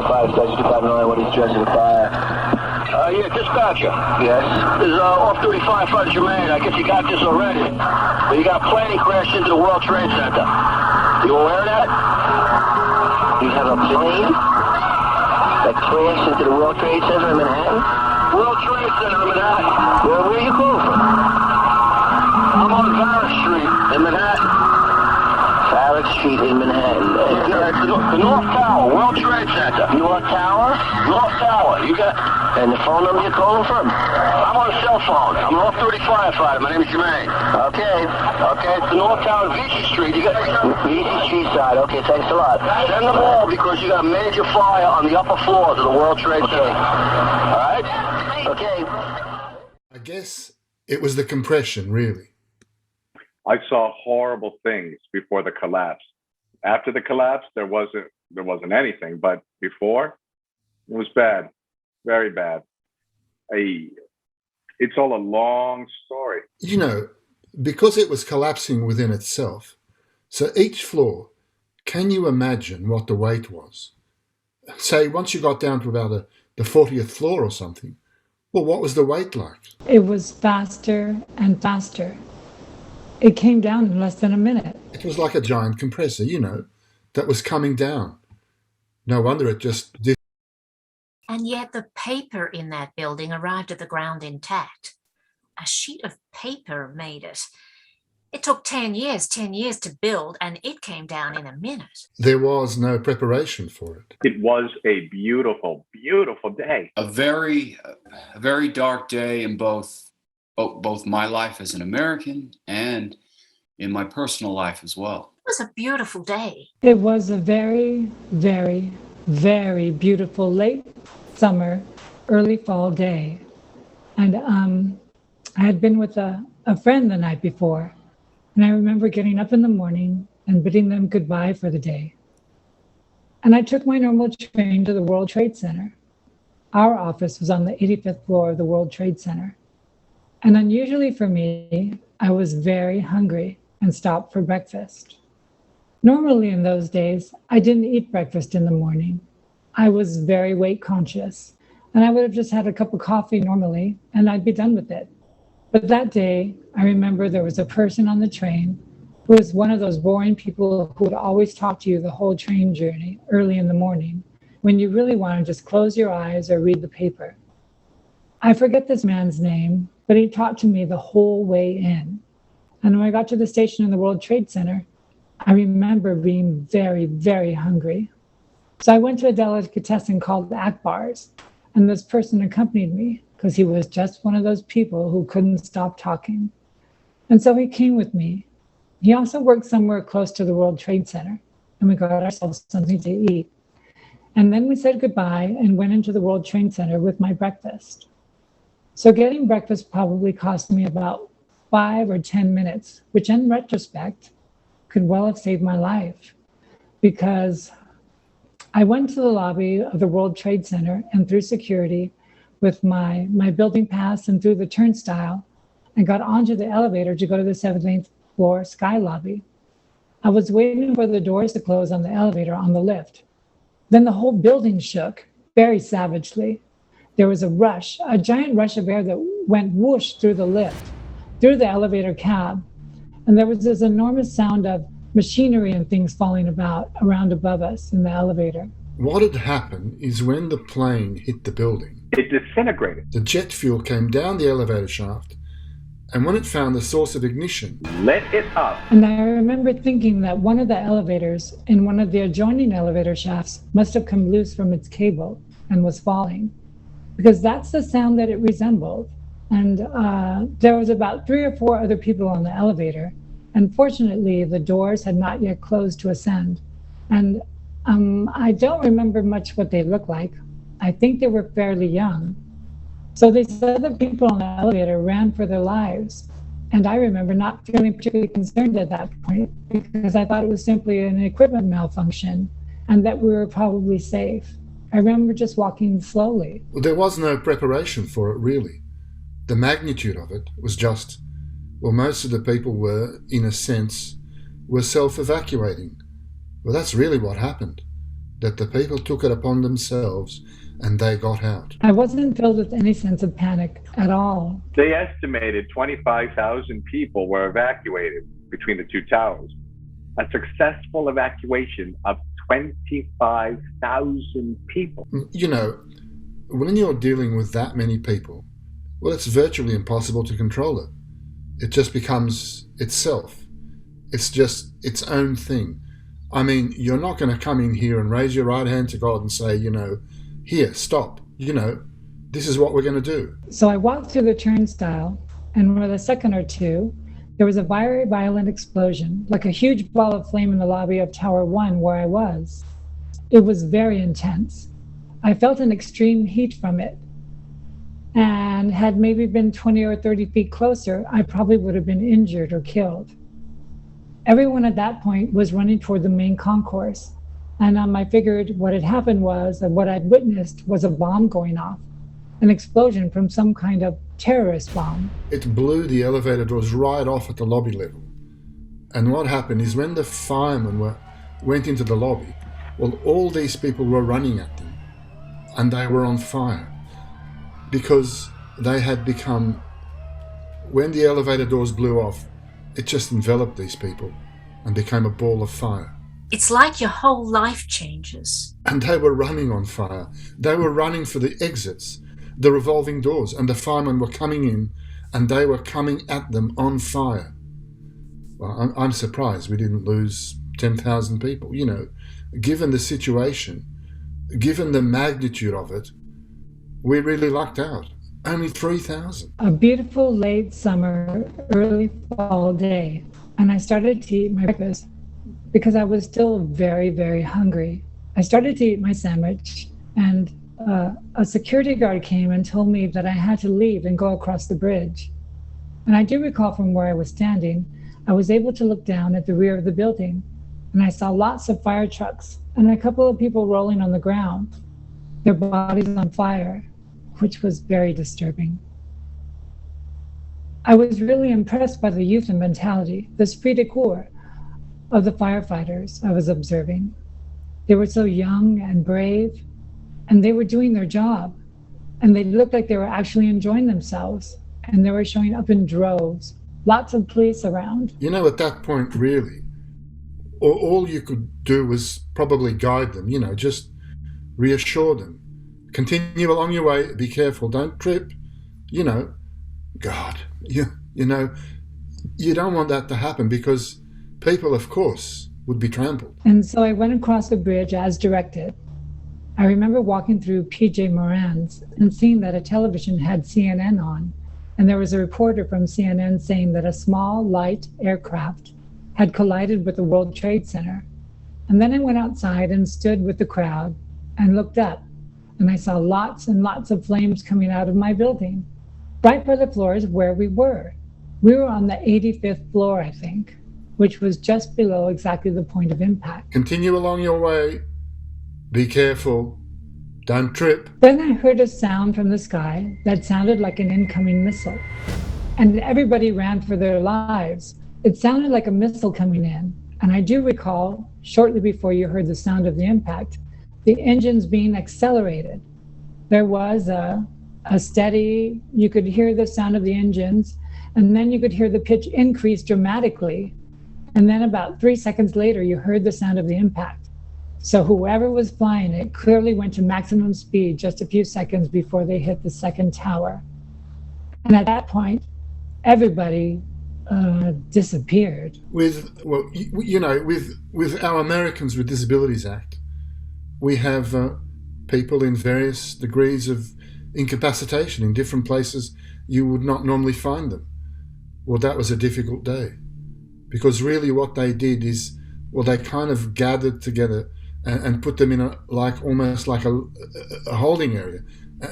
Fire Station 259, what is address of the fire? Yeah, dispatcher. Yes? This is off-duty firefighter Jermyn. I guess you got this already. But you got a plane crashed into the World Trade Center. You aware of that? You have a plane that crashed into the World Trade Center in Manhattan? World Trade Center in Manhattan. Well, where are you calling from? I'm on Barrett Street in Manhattan. Barrett Street in Manhattan. Yeah, it's the North Tower, World Trade Center. North Tower? North Tower. You got... And the phone number you're calling from? I'm on a cell phone. I'm an off-duty firefighter. My name is Jermyn. Okay. Okay, it's the North Tower, Vesey Street. You got... Vesey Street side. Okay, thanks a lot. Send them all because you got major fire on the upper floors of the World Trade Center. All right? Okay. I guess it was the compression, really. I saw horrible things before the collapse. After the collapse, there wasn't anything, but before, it was bad, very bad. It's all a long story. You know, because it was collapsing within itself, so each floor, can you imagine what the weight was? Say, once you got down to about the 40th floor or something, well, what was the weight like? It was faster and faster. It came down in less than a minute. It was like a giant compressor, you know, that was coming down. No wonder it just did. And yet the paper in that building arrived at the ground intact. A sheet of paper made it. It took 10 years to build, and it came down in a minute. There was no preparation for it. It was a beautiful, beautiful day. A very dark day in both my life as an American and in my personal life as well. It was a beautiful day. It was a very, very, very beautiful late summer, early fall day. And I had been with a friend the night before. And I remember getting up in the morning and bidding them goodbye for the day. And I took my normal train to the World Trade Center. Our office was on the 85th floor of the World Trade Center. And unusually for me, I was very hungry and stopped for breakfast. Normally in those days, I didn't eat breakfast in the morning. I was very weight conscious, and I would have just had a cup of coffee normally, and I'd be done with it. But that day, I remember there was a person on the train who was one of those boring people who would always talk to you the whole train journey early in the morning, when you really want to just close your eyes or read the paper. I forget this man's name, but he talked to me the whole way in. And when I got to the station in the World Trade Center, I remember being very, very hungry. So I went to a delicatessen called Akbar's, and this person accompanied me because he was just one of those people who couldn't stop talking. And so he came with me. He also worked somewhere close to the World Trade Center, and we got ourselves something to eat. And then we said goodbye and went into the World Trade Center with my breakfast. So getting breakfast probably cost me about 5 or 10 minutes, which in retrospect could well have saved my life, because I went to the lobby of the World Trade Center and through security with my building pass and through the turnstile and got onto the elevator to go to the 17th floor sky lobby. I was waiting for the doors to close on the elevator on the lift. Then the whole building shook very savagely. There was a rush, a giant rush of air that went whoosh through the lift, through the elevator cab. And there was this enormous sound of machinery and things falling about around above us in the elevator. What had happened is when the plane hit the building, It disintegrated. the jet fuel came down the elevator shaft And when it found the source of ignition, lit it up. And I remember thinking that one of the elevators in one of the adjoining elevator shafts must have come loose from its cable and was falling, because that's the sound that it resembled. And there was about 3 or 4 other people on the elevator. And fortunately, the doors had not yet closed to ascend. And I don't remember much what they looked like. I think they were fairly young. So these other people on the elevator ran for their lives. And I remember not feeling particularly concerned at that point, because I thought it was simply an equipment malfunction and that we were probably safe. I remember just walking slowly. Well, there was no preparation for it, really. The magnitude of it was just, well, most of the people were, in a sense, were self-evacuating. Well, that's really what happened, that the people took it upon themselves and they got out. I wasn't filled with any sense of panic at all. They estimated 25,000 people were evacuated between the 2 towers. A successful evacuation of 25,000 people. You know, when you're dealing with that many people, well, it's virtually impossible to control it. It just becomes itself. It's just its own thing. I mean, you're not going to come in here and raise your right hand to God and say, you know, here, stop, you know, this is what we're going to do. So I walked through the turnstile, and with a second or two, there was a very violent explosion, like a huge ball of flame in the lobby of Tower 1 where I was. It was very intense. I felt an extreme heat from it. And had maybe been 20 or 30 feet closer, I probably would have been injured or killed. Everyone at that point was running toward the main concourse. And I figured what had happened was that what I'd witnessed was a bomb going off, an explosion from some kind of terrorist bomb. It blew the elevator doors right off at the lobby level. And what happened is when the firemen went into the lobby, well, all these people were running at them and they were on fire because they had become, when the elevator doors blew off, it just enveloped these people and became a ball of fire. It's like your whole life changes. And they were running on fire. They were running for the exits, the revolving doors, and the firemen were coming in and they were coming at them on fire. Well, I'm surprised we didn't lose 10,000 people. You know, given the situation, given the magnitude of it, we really lucked out. Only 3,000. A beautiful late summer, early fall day, and I started to eat my breakfast because I was still very, very hungry. I started to eat my sandwich, and a security guard came and told me that I had to leave and go across the bridge. And I do recall from where I was standing, I was able to look down at the rear of the building, and I saw lots of fire trucks and a couple of people rolling on the ground, their bodies on fire, which was very disturbing. I was really impressed by the youth and mentality, the esprit de corps of the firefighters I was observing. They were so young and brave, and they were doing their job, and they looked like they were actually enjoying themselves, and they were showing up in droves, lots of police around. You know, at that point, really, all you could do was probably guide them, you know, just reassure them. Continue along your way, be careful, don't trip, you know. God, you know, you don't want that to happen because people, of course, would be trampled. And so I went across the bridge as directed. I remember walking through PJ Moran's and seeing that a television had CNN on, and there was a reporter from CNN saying that a small, light aircraft had collided with the World Trade Center. And then I went outside and stood with the crowd and looked up, and I saw lots and lots of flames coming out of my building. Right by the floors where we were. We were on the 85th floor, I think, which was just below exactly the point of impact. Continue along your way. Be careful. Don't trip. Then I heard a sound from the sky that sounded like an incoming missile. And everybody ran for their lives. It sounded like a missile coming in. And I do recall, shortly before you heard the sound of the impact, the engines being accelerated. There was a steady, you could hear the sound of the engines, and then you could hear the pitch increase dramatically. And then about 3 seconds later, you heard the sound of the impact. So whoever was flying it clearly went to maximum speed just a few seconds before they hit the second tower. And at that point, everybody disappeared. With, well, you know, with our Americans with Disabilities Act, we have people in various degrees of incapacitation in different places you would not normally find them. Well, that was a difficult day, because really what they did is, well, they kind of gathered together and put them in almost like a holding area,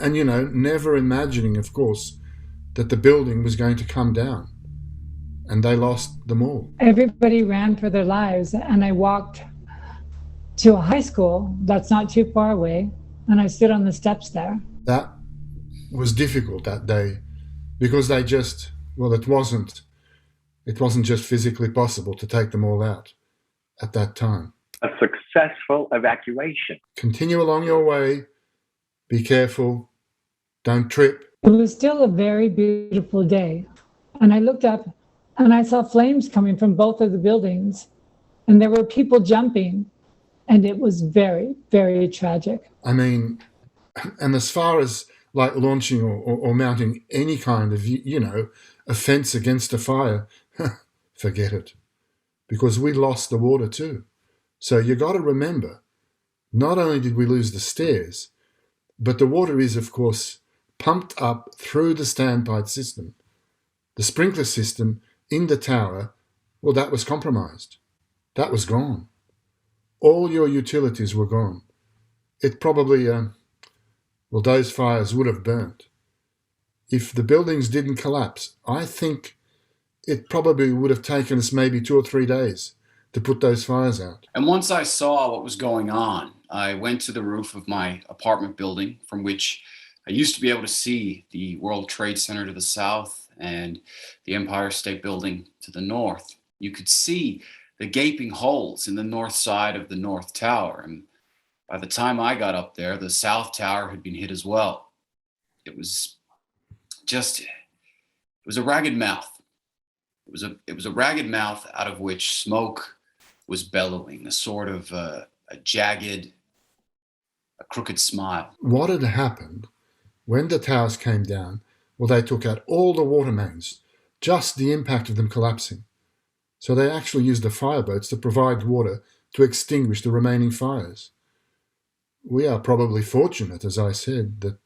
and, you know, never imagining, of course, that the building was going to come down, and they lost them all. Everybody ran for their lives, and I walked to a high school that's not too far away, and I stood on the steps there. That was difficult that day, because they just, well, it wasn't just physically possible to take them all out at that time. A successful evacuation. Continue along your way. Be careful. Don't trip. It was still a very beautiful day, and I looked up and I saw flames coming from both of the buildings, and there were people jumping, and it was very, very tragic. I mean, and as far as like launching or mounting any kind of, you know, offense against a fire, forget it, because we lost the water too. So you got to remember, not only did we lose the stairs, but the water is, of course, pumped up through the standpipe system. The sprinkler system in the tower, well, that was compromised. That was gone. All your utilities were gone. It probably, well, those fires would have burnt. If the buildings didn't collapse, I think it probably would have taken us maybe 2 or 3 days to put those fires out. And once I saw what was going on, I went to the roof of my apartment building, from which I used to be able to see the World Trade Center to the south and the Empire State Building to the north. You could see the gaping holes in the north side of the North Tower. And by the time I got up there, the South Tower had been hit as well. It was a ragged mouth. It was a ragged mouth out of which smoke was bellowing, a sort of a jagged, a crooked smile. What had happened when the towers came down? Well, they took out all the water mains, just the impact of them collapsing. So they actually used the fireboats to provide water to extinguish the remaining fires. We are probably fortunate, as I said, that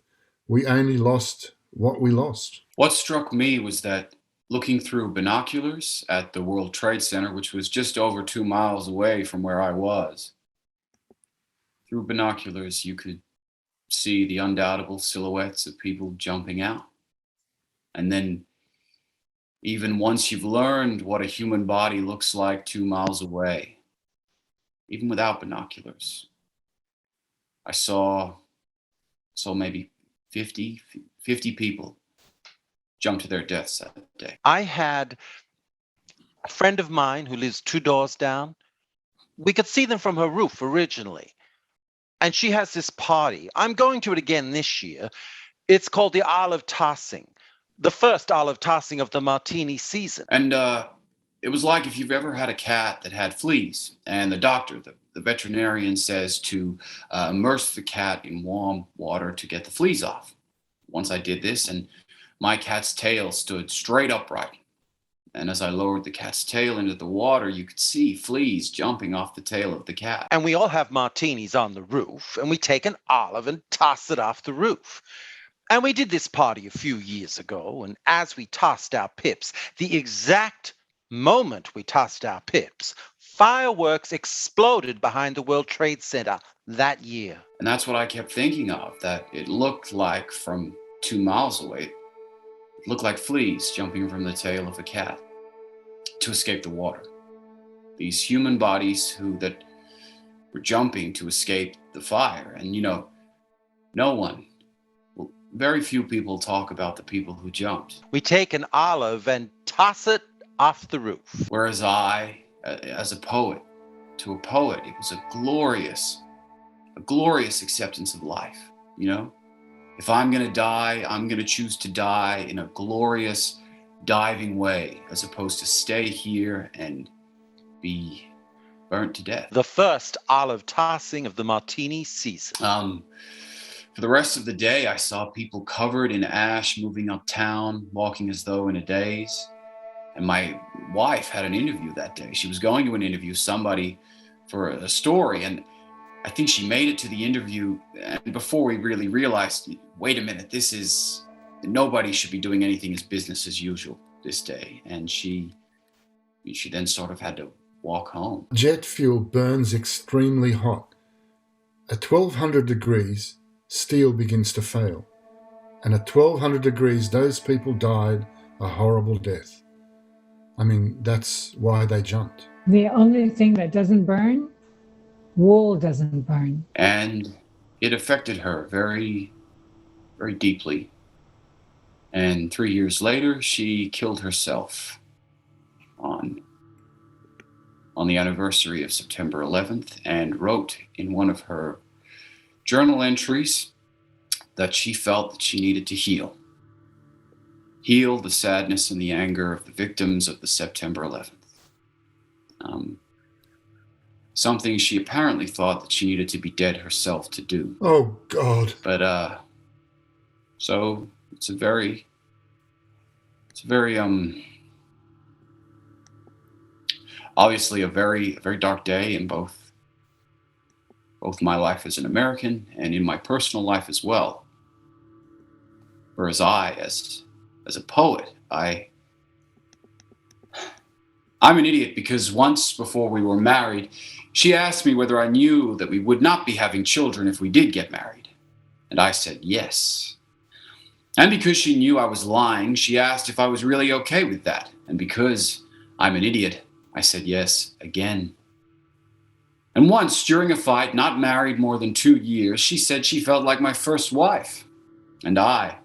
we only lost what we lost. What struck me was that looking through binoculars at the World Trade Center, which was just over 2 miles away from where I was, through binoculars you could see the undoubtable silhouettes of people jumping out. And then even once you've learned what a human body looks like 2 miles away, even without binoculars, I saw maybe 50 people jump to their deaths that day. I had a friend of mine who lives 2 doors down. We could see them from her roof originally. And she has this party. I'm going to it again this year. It's called the Olive Tossing, the first olive tossing of the martini season. And it was like if you've ever had a cat that had fleas, and the doctor, the veterinarian, says to immerse the cat in warm water to get the fleas off. Once I did this, and my cat's tail stood straight upright. And as I lowered the cat's tail into the water, you could see fleas jumping off the tail of the cat. And we all have martinis on the roof, and we take an olive and toss it off the roof. And we did this party a few years ago, and as we tossed our pips, the exact moment we tossed our pips, fireworks exploded behind the World Trade Center that year. And that's what I kept thinking of, that it looked like from 2 miles away, it looked like fleas jumping from the tail of a cat to escape the water. These human bodies that were jumping to escape the fire. And, you know, very few people talk about the people who jumped. We take an olive and toss it off the roof. Whereas I, as a poet, to a poet, it was a glorious acceptance of life, you know? If I'm going to die, I'm going to choose to die in a glorious, diving way, as opposed to stay here and be burnt to death. The first olive tossing of the martini season. For For the rest of the day, I saw people covered in ash moving uptown, walking as though in a daze. And my wife had an interview that day. She was going to interview somebody for a story, and I think she made it to the interview, and before we really realized, wait a minute, nobody should be doing anything as business as usual this day. And she then sort of had to walk home. Jet fuel burns extremely hot. At 1200 degrees, steel begins to fail. And at 1200 degrees, those people died a horrible death. I mean, that's why they jumped. The only thing that doesn't burn, wool doesn't burn. And it affected her very, very deeply. And 3 years later, she killed herself on the anniversary of September 11th, and wrote in one of her journal entries that she felt that she needed to heal the sadness and the anger of the victims of the September 11th. Something she apparently thought that she needed to be dead herself to do. Oh, God. But, so it's a very, obviously a very, very dark day in both my life as an American and in my personal life as well. Whereas as a poet, I'm an idiot because once before we were married, she asked me whether I knew that we would not be having children if we did get married. And I said yes. And because she knew I was lying, she asked if I was really okay with that. And because I'm an idiot, I said yes again. And once during a fight, not married more than 2 years, she said she felt like my first wife. And I,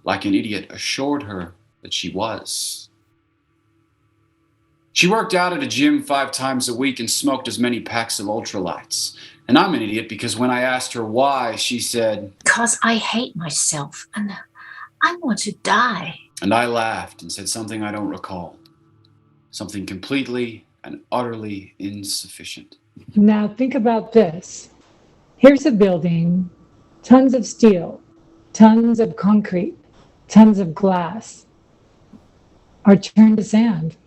like an idiot, assured her that she was. She worked out at a gym 5 times a week and smoked as many packs of ultralights. And I'm an idiot because when I asked her why, she said, "Because I hate myself and I want to die." And I laughed and said something I don't recall. Something completely and utterly insufficient. Now think about this. Here's a building, tons of steel, tons of concrete, tons of glass are turned to sand.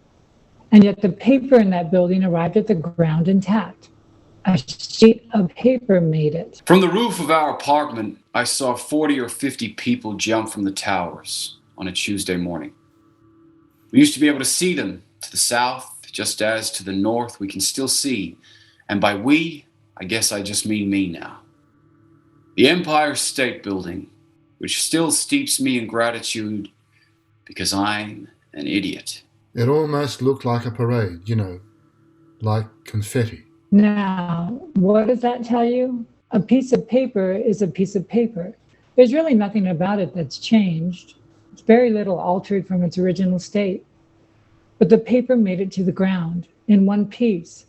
And yet the paper in that building arrived at the ground intact. A sheet of paper made it. From the roof of our apartment, I saw 40 or 50 people jump from the towers on a Tuesday morning. We used to be able to see them to the south, just as to the north we can still see. And by we, I guess I just mean me now. The Empire State Building, which still steeps me in gratitude because I'm an idiot. It almost looked like a parade, like confetti. Now, what does that tell you? A piece of paper is a piece of paper. There's really nothing about it that's changed. It's very little altered from its original state. But the paper made it to the ground in one piece,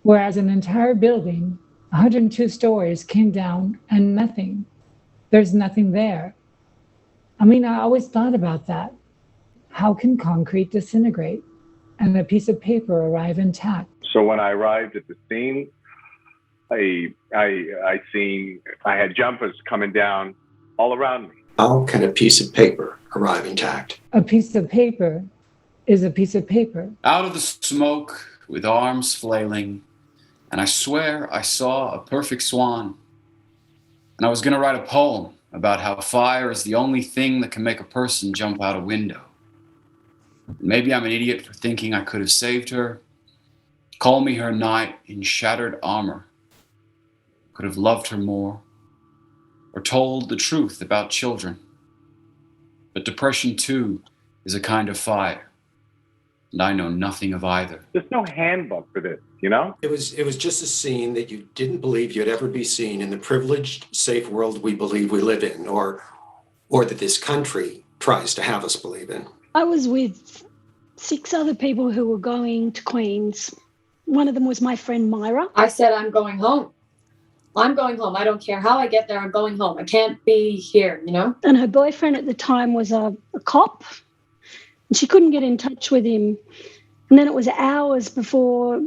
whereas an entire building, 102 stories, came down and nothing. There's nothing there. I mean, I always thought about that. How can concrete disintegrate and a piece of paper arrive intact? So when I arrived at the scene, I had jumpers coming down all around me. How can a piece of paper arrive intact? A piece of paper is a piece of paper. Out of the smoke, with arms flailing, and I swear I saw a perfect swan. And I was going to write a poem about how fire is the only thing that can make a person jump out a window. Maybe I'm an idiot for thinking I could have saved her. Call me her knight in shattered armor. Could have loved her more, or told the truth about children. But depression too is a kind of fire, and I know nothing of either. There's no handbook for this, It was just a scene that you didn't believe you'd ever be seen in the privileged, safe world we believe we live in, or that this country tries to have us believe in. I was with 6 other people who were going to Queens. One of them was my friend Myra. I said, I'm going home. I'm going home. I don't care how I get there. I'm going home. I can't be here, And her boyfriend at the time was a cop. And she couldn't get in touch with him. And then it was hours before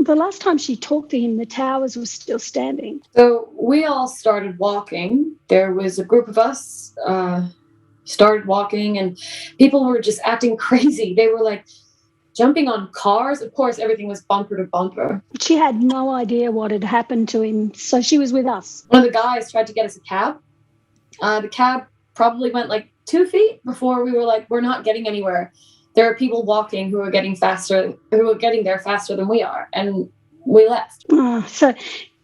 The last time she talked to him, the towers were still standing. So we all started walking. There was a group of us started walking, and people were just acting crazy. They were like jumping on cars. Of course, everything was bumper to bumper. She had no idea what had happened to him, so she was with us. One of the guys tried to get us a cab. The cab probably went like 2 feet before we were like, we're not getting anywhere. There are people walking who are getting there faster than we are, and we left. So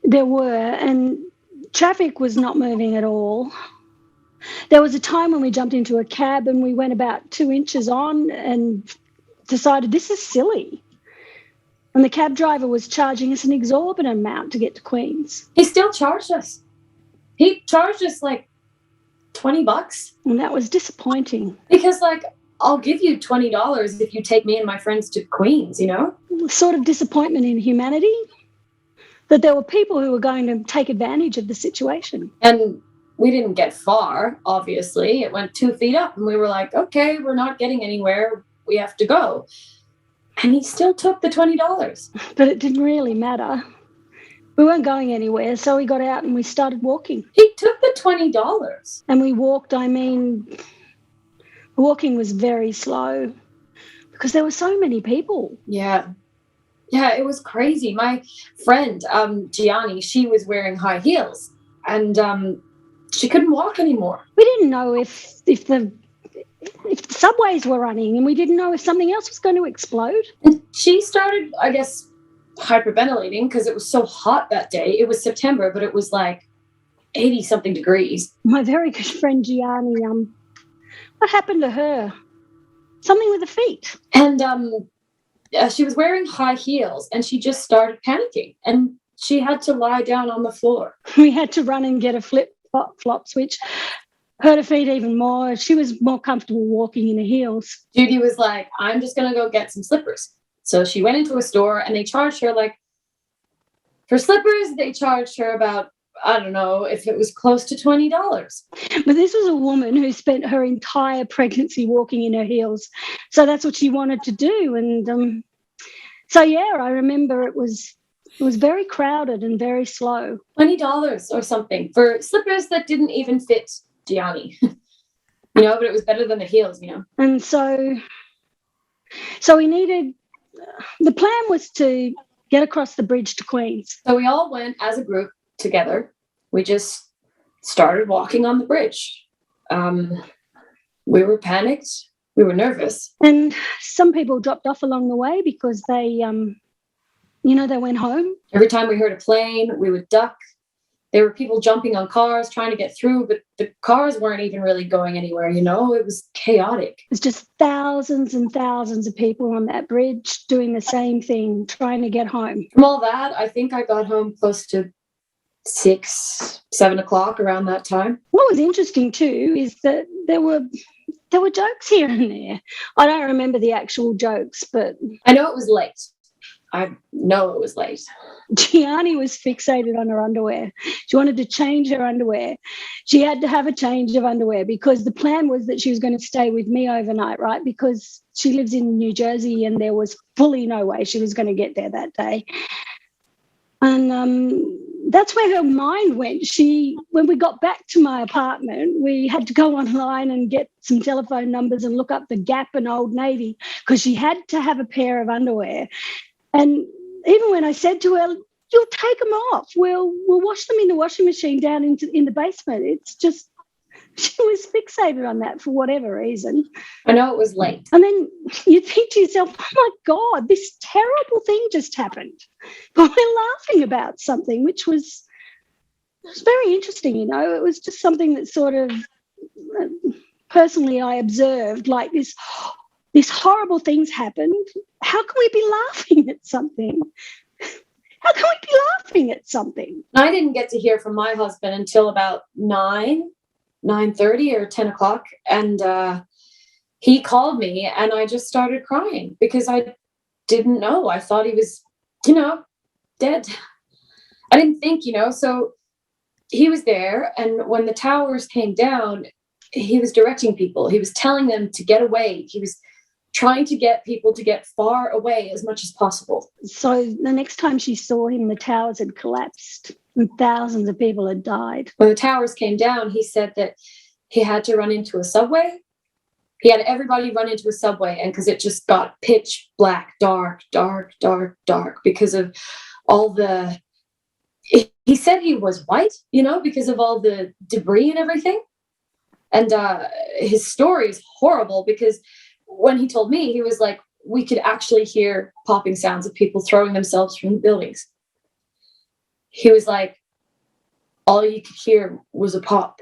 there were, and traffic was not moving at all. There was a time when we jumped into a cab and we went about 2 inches on and decided this is silly. And the cab driver was charging us an exorbitant amount to get to Queens. He still charged us. He charged us like $20. And that was disappointing. Because like, I'll give you $20 if you take me and my friends to Queens, you know? Sort of disappointment in humanity, that there were people who were going to take advantage of the situation. And we didn't get far, obviously. It went 2 feet up and we were like, okay, we're not getting anywhere. We have to go. And he still took the $20. But it didn't really matter. We weren't going anywhere, so we got out and we started walking. He took the $20. And we walked, walking was very slow because there were so many people. Yeah. Yeah, it was crazy. My friend, Gianni, she was wearing high heels and she couldn't walk anymore. We didn't know if the subways were running, and we didn't know if something else was going to explode. And she started, I guess, hyperventilating because it was so hot that day. It was September, but it was like 80-something degrees. My very good friend Gianni, what happened to her? Something with the feet. And she was wearing high heels, and she just started panicking, and she had to lie down on the floor. We had to run and get a flip-flops, which hurt her feet even more. She was more comfortable walking in the heels. Judy was like, I'm just going to go get some slippers. So she went into a store, and they charged her like, for slippers, they charged her about, I don't know if it was close to $20. But this was a woman who spent her entire pregnancy walking in her heels. So that's what she wanted to do. And so, yeah, I remember it was very crowded and very slow. $20 or something for slippers that didn't even fit Gianni. But it was better than the heels, And so we needed, the plan was to get across the bridge to Queens. So we all went as a group together. We just started walking on the bridge. We were panicked. We were nervous. And some people dropped off along the way because they went home. Every time we heard a plane, we would duck. There were people jumping on cars, trying to get through, but the cars weren't even really going anywhere, It was chaotic. It's just thousands and thousands of people on that bridge doing the same thing, trying to get home. From all that, I think I got home close to 6, 7 o'clock around that time. What was interesting too is that there were jokes here and there. I don't remember the actual jokes, but I know it was late. I know it was late. Gianni was fixated on her underwear. She wanted to change her underwear. She had to have a change of underwear because the plan was that she was going to stay with me overnight, right? Because she lives in New Jersey and there was fully no way she was going to get there that day. And that's where her mind went. When we got back to my apartment, we had to go online and get some telephone numbers and look up the Gap and Old Navy because she had to have a pair of underwear. And even when I said to her, you'll take them off, we'll wash them in the washing machine down in the basement. It's just, she was fixated on that for whatever reason. I know it was late. And then you think to yourself, oh my God, this terrible thing just happened. But we're laughing about something, which was very interesting, It was just something that sort of, personally I observed, like this horrible thing's happened. How can we be laughing at something? How can we be laughing at something? I didn't get to hear from my husband until about 9:30 or 10 o'clock. And he called me and I just started crying because I didn't know. I thought he was, dead. I didn't think, so he was there. And when the towers came down, he was directing people. He was telling them to get away. He was trying to get people to get far away as much as possible. So the next time she saw him, the towers had collapsed and thousands of people had died. When the towers came down, he said that he had to run into a subway. He had everybody run into a subway, and because it just got pitch black, dark, because of all the... He said he was white, because of all the debris and everything. And his story is horrible because when he told me, he was like, we could actually hear popping sounds of people throwing themselves from the buildings. He was like, all you could hear was a pop.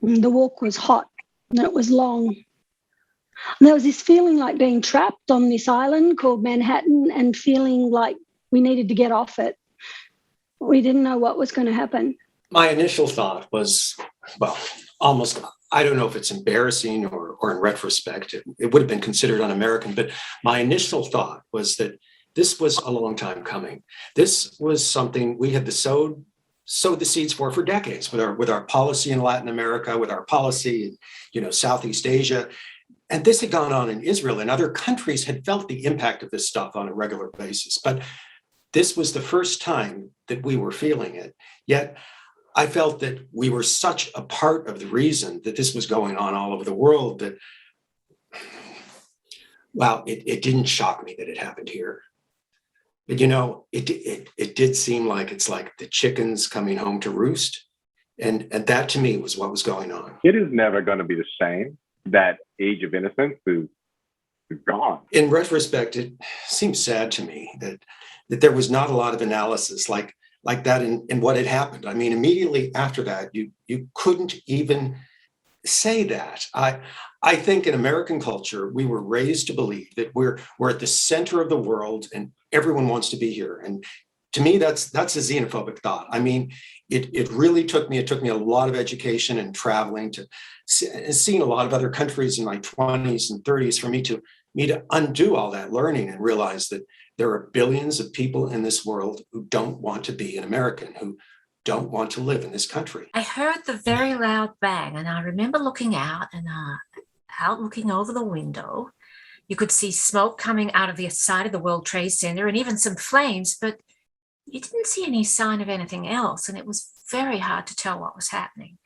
The walk was hot and it was long. And there was this feeling like being trapped on this island called Manhattan and feeling like we needed to get off it. We didn't know what was going to happen. My initial thought was, almost, I don't know if it's embarrassing or in retrospect, it would have been considered un-American, but my initial thought was that this was a long time coming. This was something we had sowed the seeds for decades with our policy in Latin America, with our policy in Southeast Asia. And this had gone on in Israel, and other countries had felt the impact of this stuff on a regular basis. But this was the first time that we were feeling it. Yet I felt that we were such a part of the reason that this was going on all over the world that, it didn't shock me that it happened here. But, it did seem like it's like the chickens coming home to roost. And that to me was what was going on. It is never going to be the same. That age of innocence is gone. In retrospect, it seems sad to me that there was not a lot of analysis like that in what had happened. I mean, immediately after that, you couldn't even say that. I think in American culture, we were raised to believe that we're at the center of the world and everyone wants to be here. And to me, that's a xenophobic thought. I mean, it really took me a lot of education and traveling to seeing a lot of other countries in my 20s and 30s for me to undo all that learning and realize that there are billions of people in this world who don't want to be an American, who don't want to live in this country. I heard the very loud bang, and I remember looking out looking over the window. You could see smoke coming out of the side of the World Trade Center and even some flames, but you didn't see any sign of anything else, and it was very hard to tell what was happening.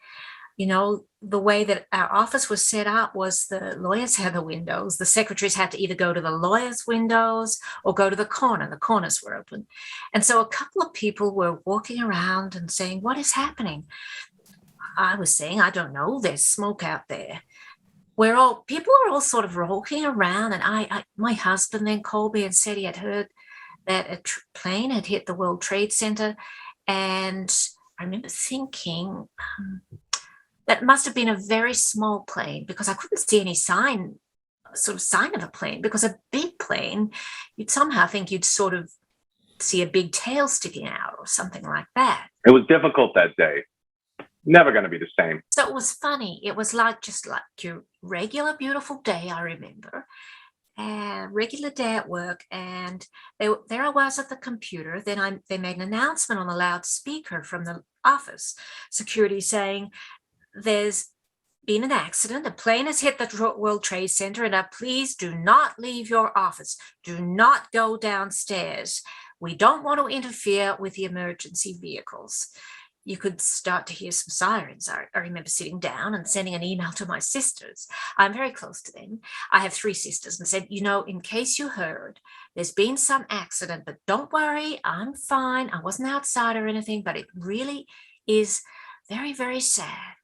The way that our office was set up was the lawyers had the windows. The secretaries had to either go to the lawyers' windows or go to the corner. The corners were open. And so a couple of people were walking around and saying, what is happening? I was saying, I don't know, there's smoke out there. People were all sort of walking around, and my husband then called me and said he had heard that a plane had hit the World Trade Center. And I remember thinking, that must have been a very small plane because I couldn't see any sign of a plane, because a big plane, you'd somehow think you'd sort of see a big tail sticking out or something like that. It was difficult that day. Never going to be the same. So it was funny. It was just like your regular beautiful day, I remember. A regular day at work, and there I was at the computer. Then they made an announcement on the loudspeaker from the office security saying, there's been an accident. A plane has hit the World Trade Center, and please do not leave your office. Do not go downstairs. We don't want to interfere with the emergency vehicles. You could start to hear some sirens. I remember sitting down and sending an email to my sisters. I'm very close to them. I have 3 sisters, and said, in case you heard, there's been some accident, but don't worry, I'm fine. I wasn't outside or anything, but it really is very, very sad.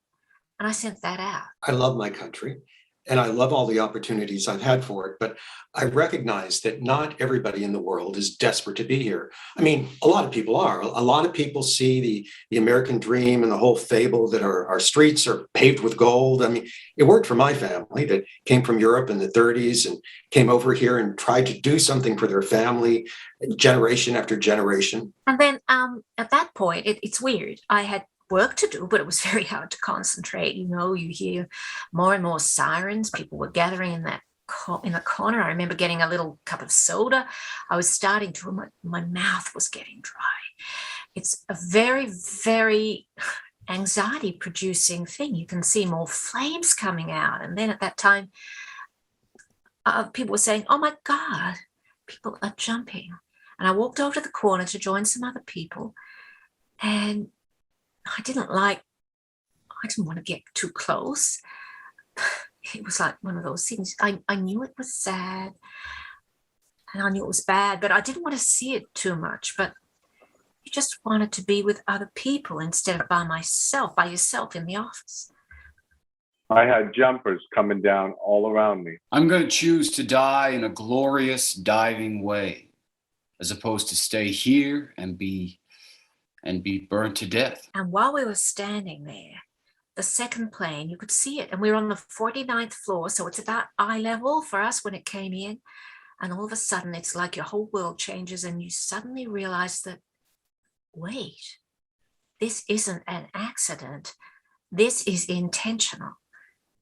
And I sent that out. I love my country, and I love all the opportunities I've had for it, but I recognize that not everybody in the world is desperate to be here. I mean, a lot of people are. A lot of people see the American dream and the whole fable that our streets are paved with gold. I mean, it worked for my family that came from Europe in the 30s and came over here and tried to do something for their family generation after generation. And then at that point, it's weird. I had work to do, but it was very hard to concentrate. You hear more and more sirens. People were gathering in the corner. I remember getting a little cup of soda. I was starting to, my mouth was getting dry. It's a very, very anxiety producing thing. You can see more flames coming out. And then at that time, people were saying, "Oh my God, people are jumping." And I walked over to the corner to join some other people. And I didn't want to get too close. It was like one of those things. I knew it was sad and I knew it was bad, but I didn't want to see it too much. But you just wanted to be with other people instead of by yourself in the office. I had jumpers coming down all around me. I'm going to choose to die in a glorious diving way, as opposed to stay here and be burned to death. And while we were standing there, the second plane, you could see it. And we were on the 49th floor, so it's about eye level for us when it came in. And all of a sudden, it's like your whole world changes and you suddenly realize that, wait, this isn't an accident. This is intentional.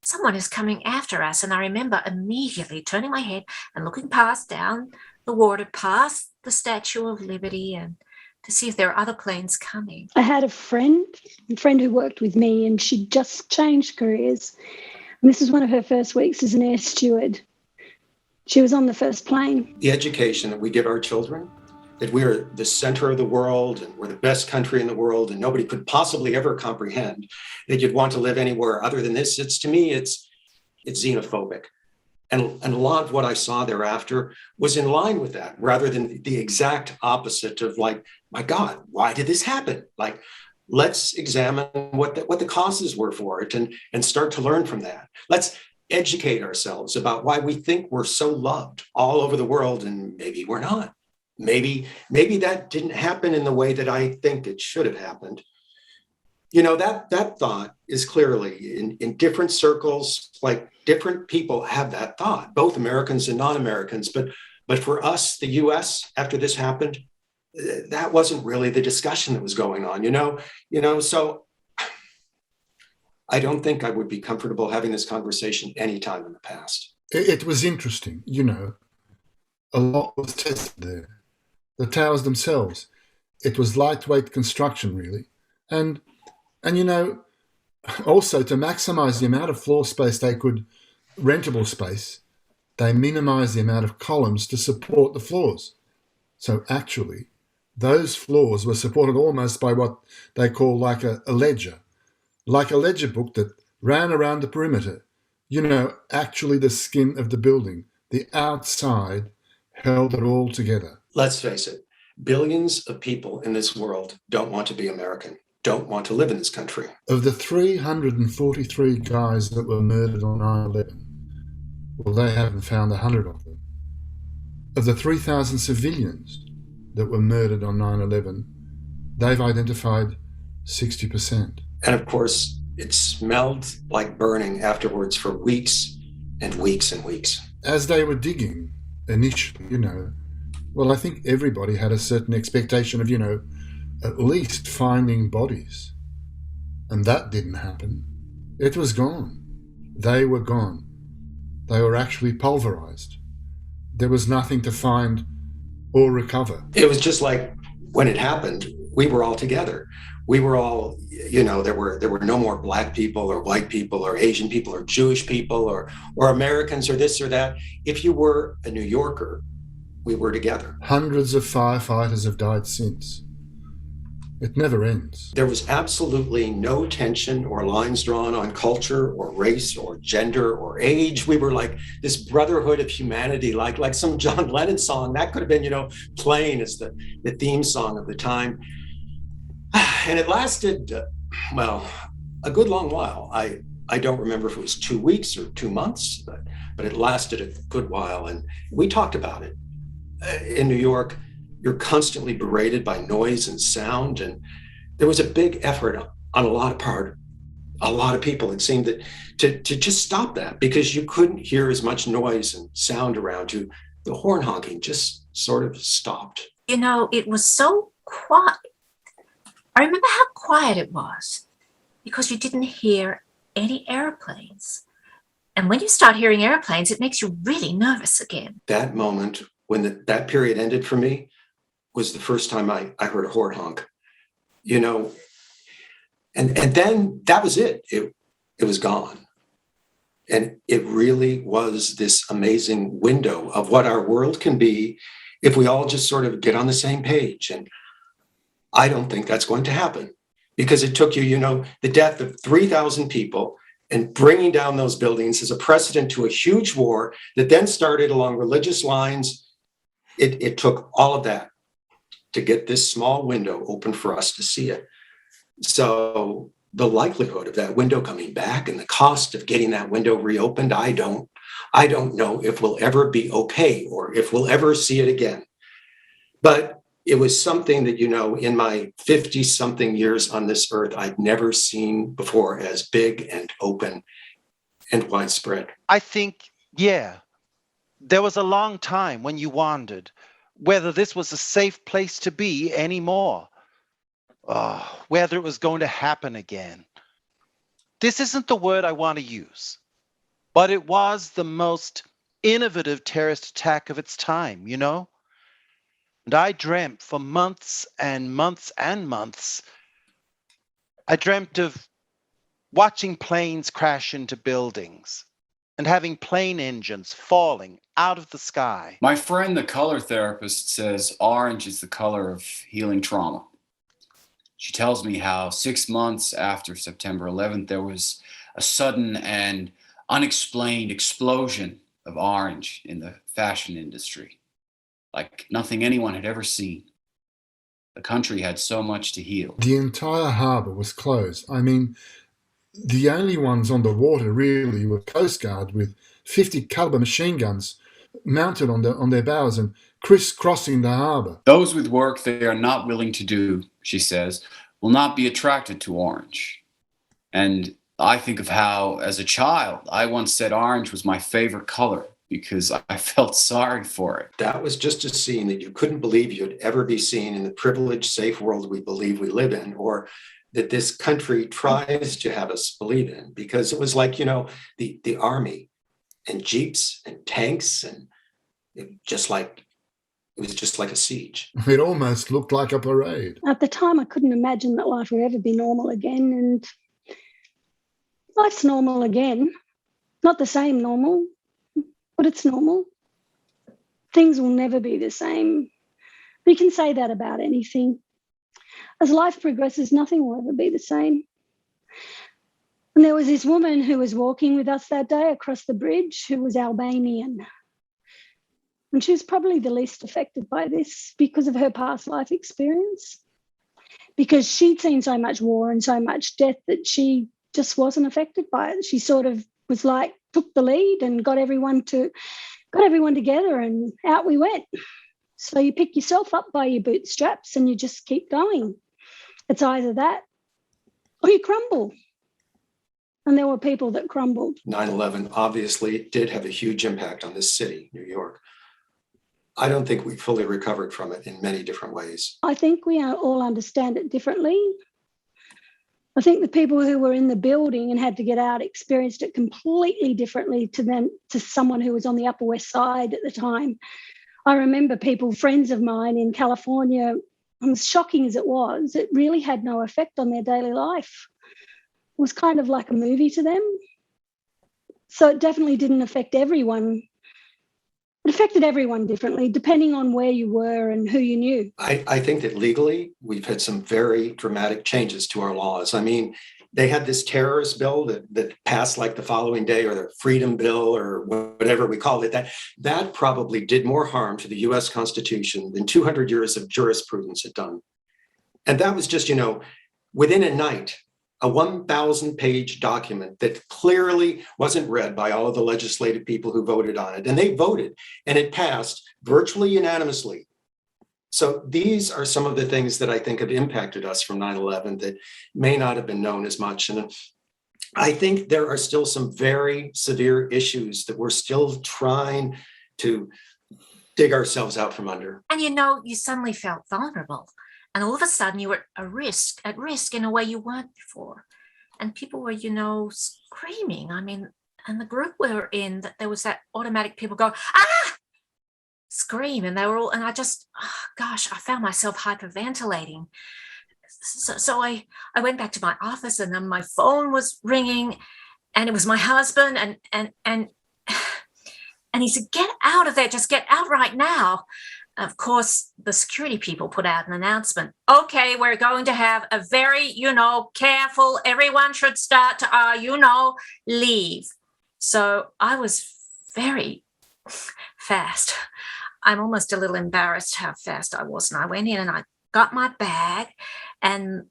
Someone is coming after us. And I remember immediately turning my head and looking down the water, past the Statue of Liberty, and to see if there are other planes coming. I had a friend who worked with me, and she just changed careers. And this was one of her first weeks as an air steward. She was on the first plane. The education that we give our children, that we're the center of the world and we're the best country in the world and nobody could possibly ever comprehend that you'd want to live anywhere other than this. To me, it's xenophobic. And a lot of what I saw thereafter was in line with that, rather than the exact opposite of like, my God, why did this happen? Like, let's examine what the causes were for it and start to learn from that. Let's educate ourselves about why we think we're so loved all over the world and maybe we're not. Maybe that didn't happen in the way that I think it should have happened. You know, that thought is clearly in different circles, like different people have that thought, both Americans and non-Americans. But for us, the US, after this happened, that wasn't really the discussion that was going on, you know, so I don't think I would be comfortable having this conversation anytime in the past. It was interesting, you know, a lot was tested there. The towers themselves, it was lightweight construction, really. And you know, also to maximize the amount of floor space they could, rentable space, they minimized the amount of columns to support the floors. So actually, those floors were supported almost by what they call like a ledger book that ran around the perimeter. You know, actually the skin of the building, the outside held it all together. Let's face it, billions of people in this world don't want to be American, don't want to live in this country. Of the 343 guys that were murdered on 9/11, well, they haven't found 100 of them. Of the 3,000 civilians that were murdered on 9/11, they've identified 60%. And of course, it smelled like burning afterwards for weeks and weeks and weeks. As they were digging initially, you know, well, I think everybody had a certain expectation of, you know, at least finding bodies. And that didn't happen. It was gone. They were gone. They were actually pulverized. There was nothing to find or recover. It was just like when it happened, we were all together. We were all, you know, there were no more Black people or white people or Asian people or Jewish people or Americans or this or that. If you were a New Yorker, we were together. Hundreds of firefighters have died since. It never ends. There was absolutely no tension or lines drawn on culture or race or gender or age. We were like this brotherhood of humanity, like some John Lennon song. That could have been, you know, playing as the theme song of the time. And it lasted, well, a good long while. I don't remember if it was 2 weeks or 2 months, but it lasted a good while. And we talked about it. In New York, you're constantly berated by noise and sound. And there was a big effort on a lot of people, it seemed, that to just stop that, because you couldn't hear as much noise and sound around you. The horn honking just sort of stopped. You know, it was so quiet. I remember how quiet it was because you didn't hear any airplanes. And when you start hearing airplanes, it makes you really nervous again. That moment when that period ended for me was the first time I heard a horn honk, you know, and then that was it. It was gone. And it really was this amazing window of what our world can be if we all just sort of get on the same page. And I don't think that's going to happen, because it took you, the death of 3,000 people and bringing down those buildings as a precedent to a huge war that then started along religious lines. It took all of that to get this small window open for us to see it. So the likelihood of that window coming back and the cost of getting that window reopened, I don't know if we'll ever be okay or if we'll ever see it again. But it was something that, in my 50-something years on this earth, I'd never seen before as big and open and widespread. I think, yeah, there was a long time when you wondered whether this was a safe place to be anymore. Whether it was going to happen again. This isn't the word I want to use, but it was the most innovative terrorist attack of its time, And I dreamt for months and months and months. I dreamt of watching planes crash into buildings and having plane engines falling out of the sky. My friend, the color therapist, says orange is the color of healing trauma. She tells me how 6 months after September 11th, there was a sudden and unexplained explosion of orange in the fashion industry, like nothing anyone had ever seen. The country had so much to heal. The entire harbour was closed. I mean, the only ones on the water really were Coast Guard with 50 caliber machine guns mounted on their bows and crisscrossing the harbour. Those with work they are not willing to do, she says, will not be attracted to orange. And I think of how, as a child, I once said orange was my favorite color because I felt sorry for it. That was just a scene that you couldn't believe you'd ever be seen in the privileged, safe world we believe we live in, or that this country tries to have us believe in, because it was like, the army and jeeps and tanks, and it was just like a siege. It almost looked like a parade. At the time, I couldn't imagine that life would ever be normal again, and life's normal again. Not the same normal, but it's normal. Things will never be the same. We can say that about anything. As life progresses, nothing will ever be the same. And there was this woman who was walking with us that day across the bridge who was Albanian. And she was probably the least affected by this because of her past life experience, because she'd seen so much war and so much death that she just wasn't affected by it. She sort of was like, took the lead and got everyone together, and out we went. So you pick yourself up by your bootstraps and you just keep going. It's either that or you crumble. And there were people that crumbled. 9/11 obviously did have a huge impact on this city, New York. I don't think we fully recovered from it in many different ways. I think we all understand it differently. I think the people who were in the building and had to get out experienced it completely differently to someone who was on the Upper West Side at the time. I remember friends of mine in California, as shocking as it was, it really had no effect on their daily life. It was kind of like a movie to them. So it definitely didn't affect everyone. It affected everyone differently, depending on where you were and who you knew. I think that legally, we've had some very dramatic changes to our laws. I mean, they had this terrorist bill that passed like the following day, or the Freedom Bill, or whatever we called it. That probably did more harm to the US Constitution than 200 years of jurisprudence had done. And that was just, within a night, a 1,000-page document that clearly wasn't read by all of the legislative people who voted on it. And they voted, and it passed virtually unanimously. So these are some of the things that I think have impacted us from 9/11 that may not have been known as much. And I think there are still some very severe issues that we're still trying to dig ourselves out from under. And you suddenly felt vulnerable. And all of a sudden you were at risk in a way you weren't before. And people were, screaming. I mean, and the group we were in, that there was that automatic people go, ah, scream. And they were all, and I just, I found myself hyperventilating. So I went back to my office, and then my phone was ringing, and it was my husband, and he said, "Get out of there, just get out right now." Of course, the security people put out an announcement. "Okay, we're going to have a very, careful, everyone should start to, leave." So I was very fast. I'm almost a little embarrassed how fast I was. And I went in and I got my bag and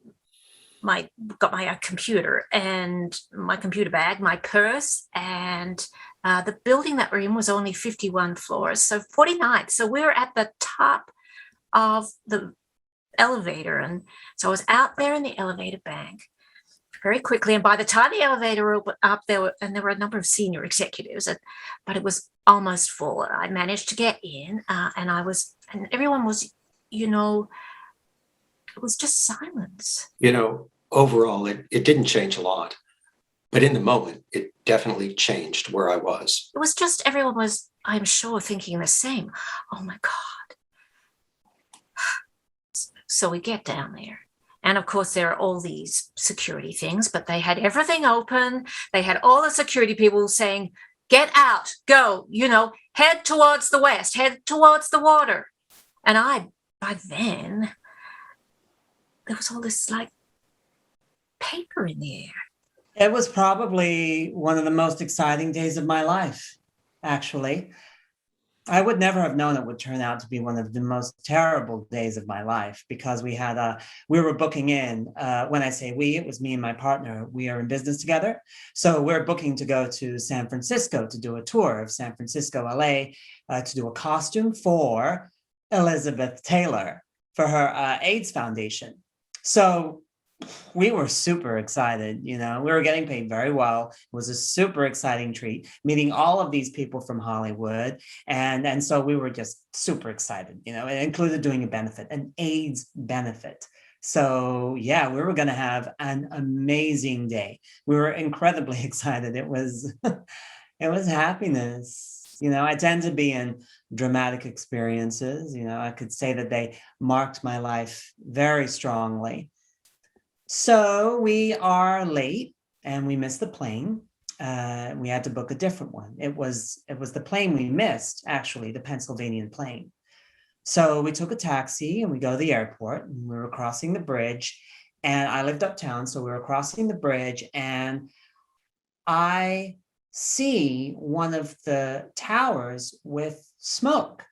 got my computer and my computer bag, my purse, and the building that we're in was only 51 floors, so 49. So we were at the top of the elevator. And so I was out there in the elevator bank very quickly. And by the time the elevator opened up, there were a number of senior executives, but it was almost full. I managed to get in, and everyone was, it was just silence. Overall, it didn't change a lot. But in the moment, it definitely changed where I was. It was just everyone was, I'm sure, thinking the same. Oh my God. So we get down there. And of course, there are all these security things, but they had everything open. They had all the security people saying, "Get out, go, head towards the west, head towards the water." And by then, there was all this paper in the air. It was probably one of the most exciting days of my life, actually. I would never have known it would turn out to be one of the most terrible days of my life, because we were booking in, when I say we, it was me and my partner. We are in business together. So we're booking to go to San Francisco to do a tour of San Francisco, LA, to do a costume for Elizabeth Taylor for her AIDS Foundation. So we were super excited, we were getting paid very well. It was a super exciting treat, meeting all of these people from Hollywood. And so we were just super excited, it included doing a benefit, an AIDS benefit. So yeah, we were going to have an amazing day. We were incredibly excited. It was happiness. I tend to be in dramatic experiences. I could say that they marked my life very strongly. So we are late and we missed the plane. We had to book a different one. It was the plane we missed, actually, the Pennsylvania plane. So we took a taxi and we go to the airport, and we were crossing the bridge, and I lived uptown. So we were crossing the bridge and I see one of the towers with smoke,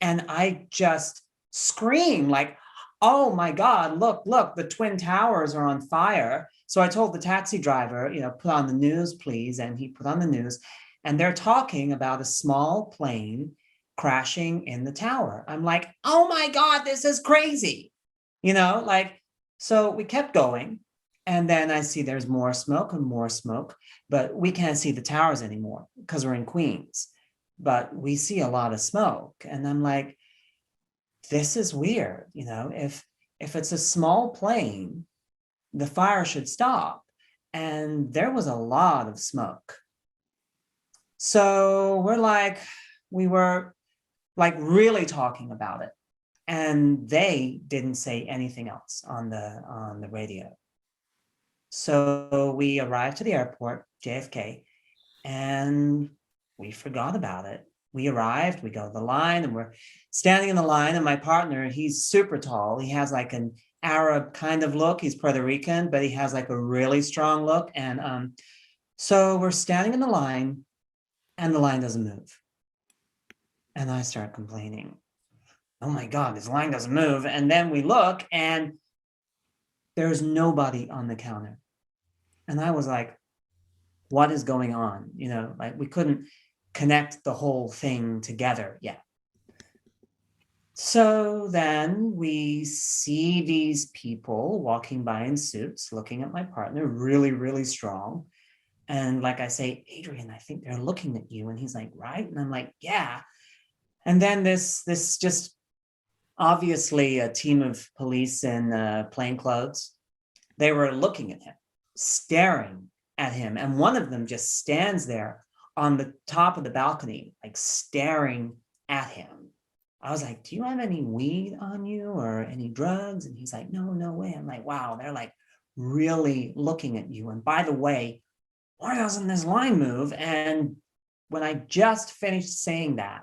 and I just scream like, "Oh my God, look, the Twin Towers are on fire." So I told the taxi driver, put on the news, please. And he put on the news, and they're talking about a small plane crashing in the tower. I'm like, "Oh my God, this is crazy." So we kept going. And then I see there's more smoke and more smoke, but we can't see the towers anymore because we're in Queens, but we see a lot of smoke. And I'm like, this is weird. If it's a small plane, the fire should stop. And there was a lot of smoke. So we were really talking about it. And they didn't say anything else on the radio. So we arrived to the airport, JFK, and we forgot about it. We arrived, we go to the line, and we're standing in the line, and my partner, he's super tall. He has an Arab kind of look. He's Puerto Rican, but he has a really strong look. And so we're standing in the line, and the line doesn't move. And I start complaining. Oh my God, this line doesn't move. And then we look, and there's nobody on the counter. And I was like, what is going on? We couldn't connect the whole thing together yet. So then we see these people walking by in suits, looking at my partner, really, really strong. And I say, "Adrian, I think they're looking at you." And he's like, "Right?" And I'm like, "Yeah." And then this just obviously a team of police in plain clothes, they were looking at him, staring at him. And one of them just stands there on the top of the balcony, staring at him. I was like, "Do you have any weed on you or any drugs?" And he's like, "No way." I'm like, wow, they're really looking at you. And by the way, why doesn't this line move? And when I just finished saying that,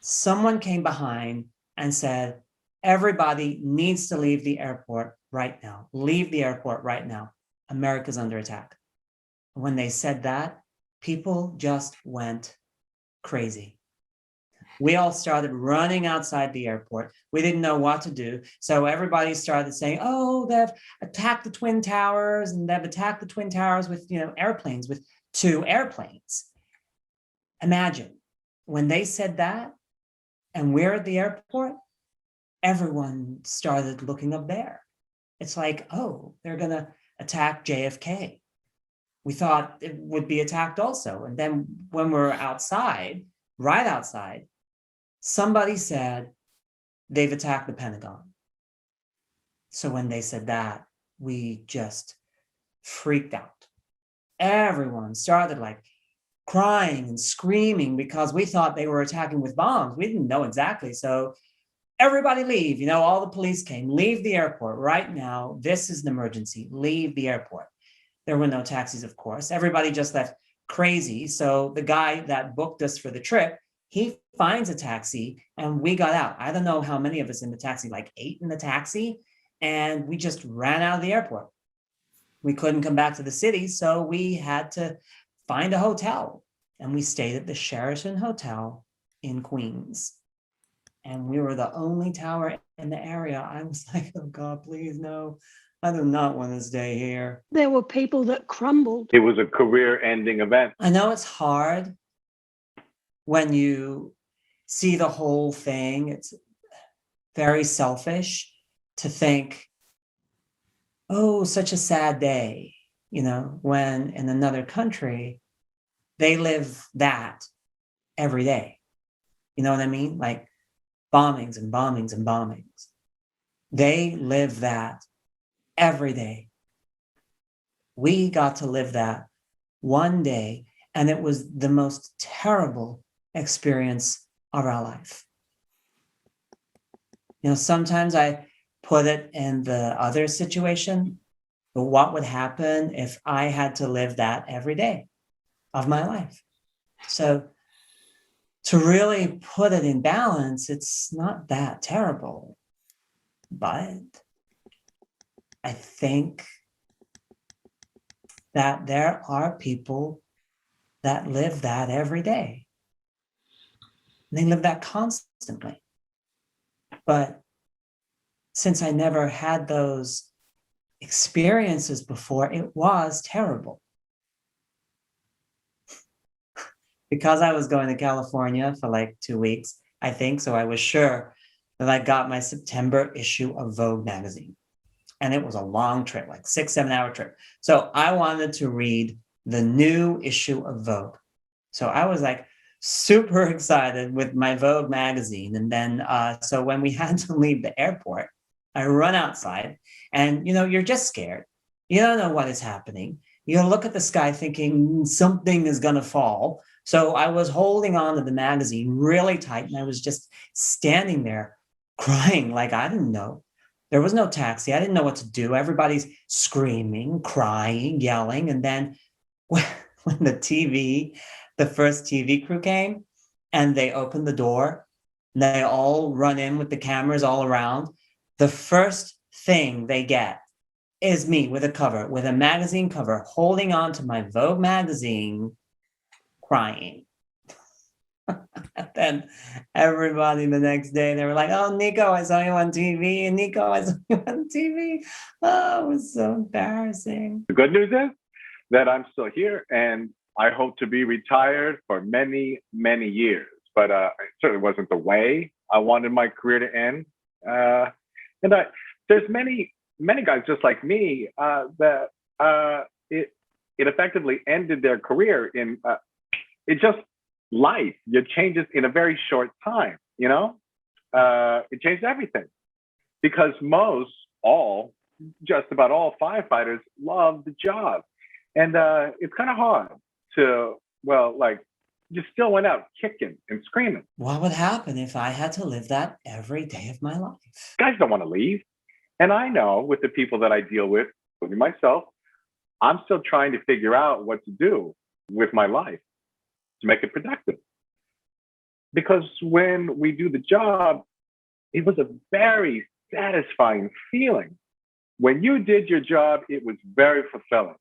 someone came behind and said, everybody needs to leave the airport right now. Leave the airport right now. America's under attack. When they said that, people just went crazy. We all started running outside the airport. We didn't know what to do. So everybody started saying, oh, they've attacked the Twin Towers, and they've attacked the Twin Towers with, airplanes, with 2 airplanes. Imagine when they said that and we're at the airport, everyone started looking up there. It's like, oh, they're going to attack JFK. We thought it would be attacked also. And then when we're outside, right outside, somebody said they've attacked the Pentagon. So when they said that, we just freaked out. Everyone started like crying and screaming because we thought they were attacking with bombs. We didn't know exactly. So everybody leave, all the police came, leave the airport right now. This is an emergency, leave the airport. There were no taxis, of course. Everybody just left crazy. So the guy that booked us for the trip, he finds a taxi and we got out. I don't know how many of us in the taxi, like 8 in the taxi. And we just ran out of the airport. We couldn't come back to the city. So we had to find a hotel. And we stayed at the Sheraton Hotel in Queens. And we were the only tower in the area. I was like, oh God, please, no. I do not want to stay here. There were people that crumbled. It was a career-ending event. I know it's hard when you see the whole thing. It's very selfish to think, oh, such a sad day, when in another country, they live that every day. You know what I mean? Like bombings and bombings and bombings. They live that every day. We got to live that one day, and it was the most terrible experience of our life. Sometimes I put it in the other situation, but what would happen if I had to live that every day of my life? So to really put it in balance, it's not that terrible, but I think that there are people that live that every day. They live that constantly. But since I never had those experiences before, it was terrible. Because I was going to California for like 2 weeks, I think, so I was sure that I got my September issue of Vogue magazine. And it was a long trip, like 6-7 hour trip. So I wanted to read the new issue of Vogue. So I was like super excited with my Vogue magazine. And then, so when we had to leave the airport, I run outside and, you're just scared. You don't know what is happening. You look at the sky thinking something is going to fall. So I was holding on to the magazine really tight and I was just standing there crying like I didn't know. There was no taxi. I didn't know what to do. Everybody's screaming, crying, yelling. And then when the first TV crew came and they opened the door, and they all run in with the cameras all around. The first thing they get is me with a magazine cover, holding on to my Vogue magazine, crying. And then everybody the next day, they were like, oh, Nico, I saw you on TV. And Nico, I saw you on TV. Oh, it was so embarrassing. The good news is that I'm still here and I hope to be retired for many, many years. But it certainly wasn't the way I wanted my career to end. There's many guys just like me that it effectively ended their career in life. It changes in a very short time, it changed everything because just about all firefighters love the job. And it's kind of hard to, you still went out kicking and screaming. What would happen if I had to live that every day of my life? Guys don't want to leave. And I know with the people that I deal with, including myself, I'm still trying to figure out what to do with my life to make it productive. Because when we do the job, it was a very satisfying feeling. When you did your job, it was very fulfilling.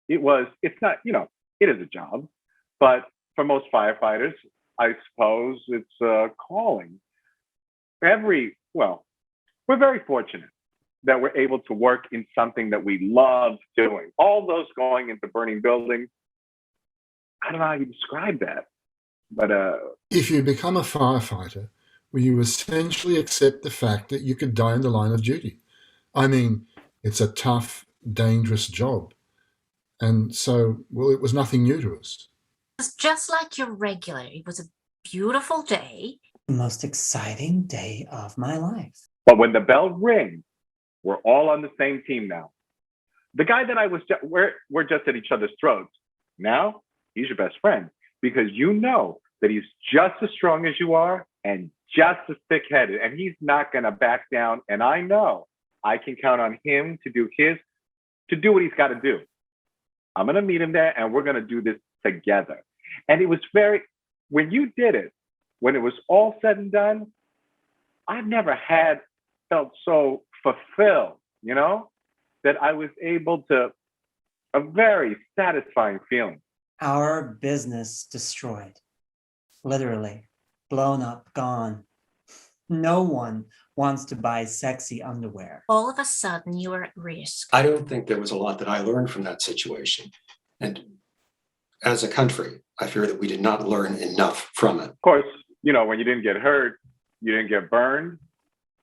It's not, it is a job, but for most firefighters, I suppose it's a calling. We're very fortunate that we're able to work in something that we love doing. All those going into burning buildings, I don't know how you describe that, but If you become a firefighter, will you essentially accept the fact that you could die in the line of duty? I mean, it's a tough, dangerous job. And so, well, it was nothing new to us. It was just like your regular. It was a beautiful day. The most exciting day of my life. But when the bell rings, we're all on the same team now. The guy that we're just at each other's throats. Now, he's your best friend because you know that he's just as strong as you are and just as thick-headed, and he's not going to back down. And I know I can count on him to do what he's got to do. I'm going to meet him there, and we're going to do this together. And it was when you did it, when it was all said and done, I've never felt so fulfilled, that I was able to, a very satisfying feeling. Our business destroyed, literally blown up, gone. No one wants to buy sexy underwear. All of a sudden, you were at risk. I don't think there was a lot that I learned from that situation. And as a country, I fear that we did not learn enough from it. Of course, when you didn't get hurt, you didn't get burned,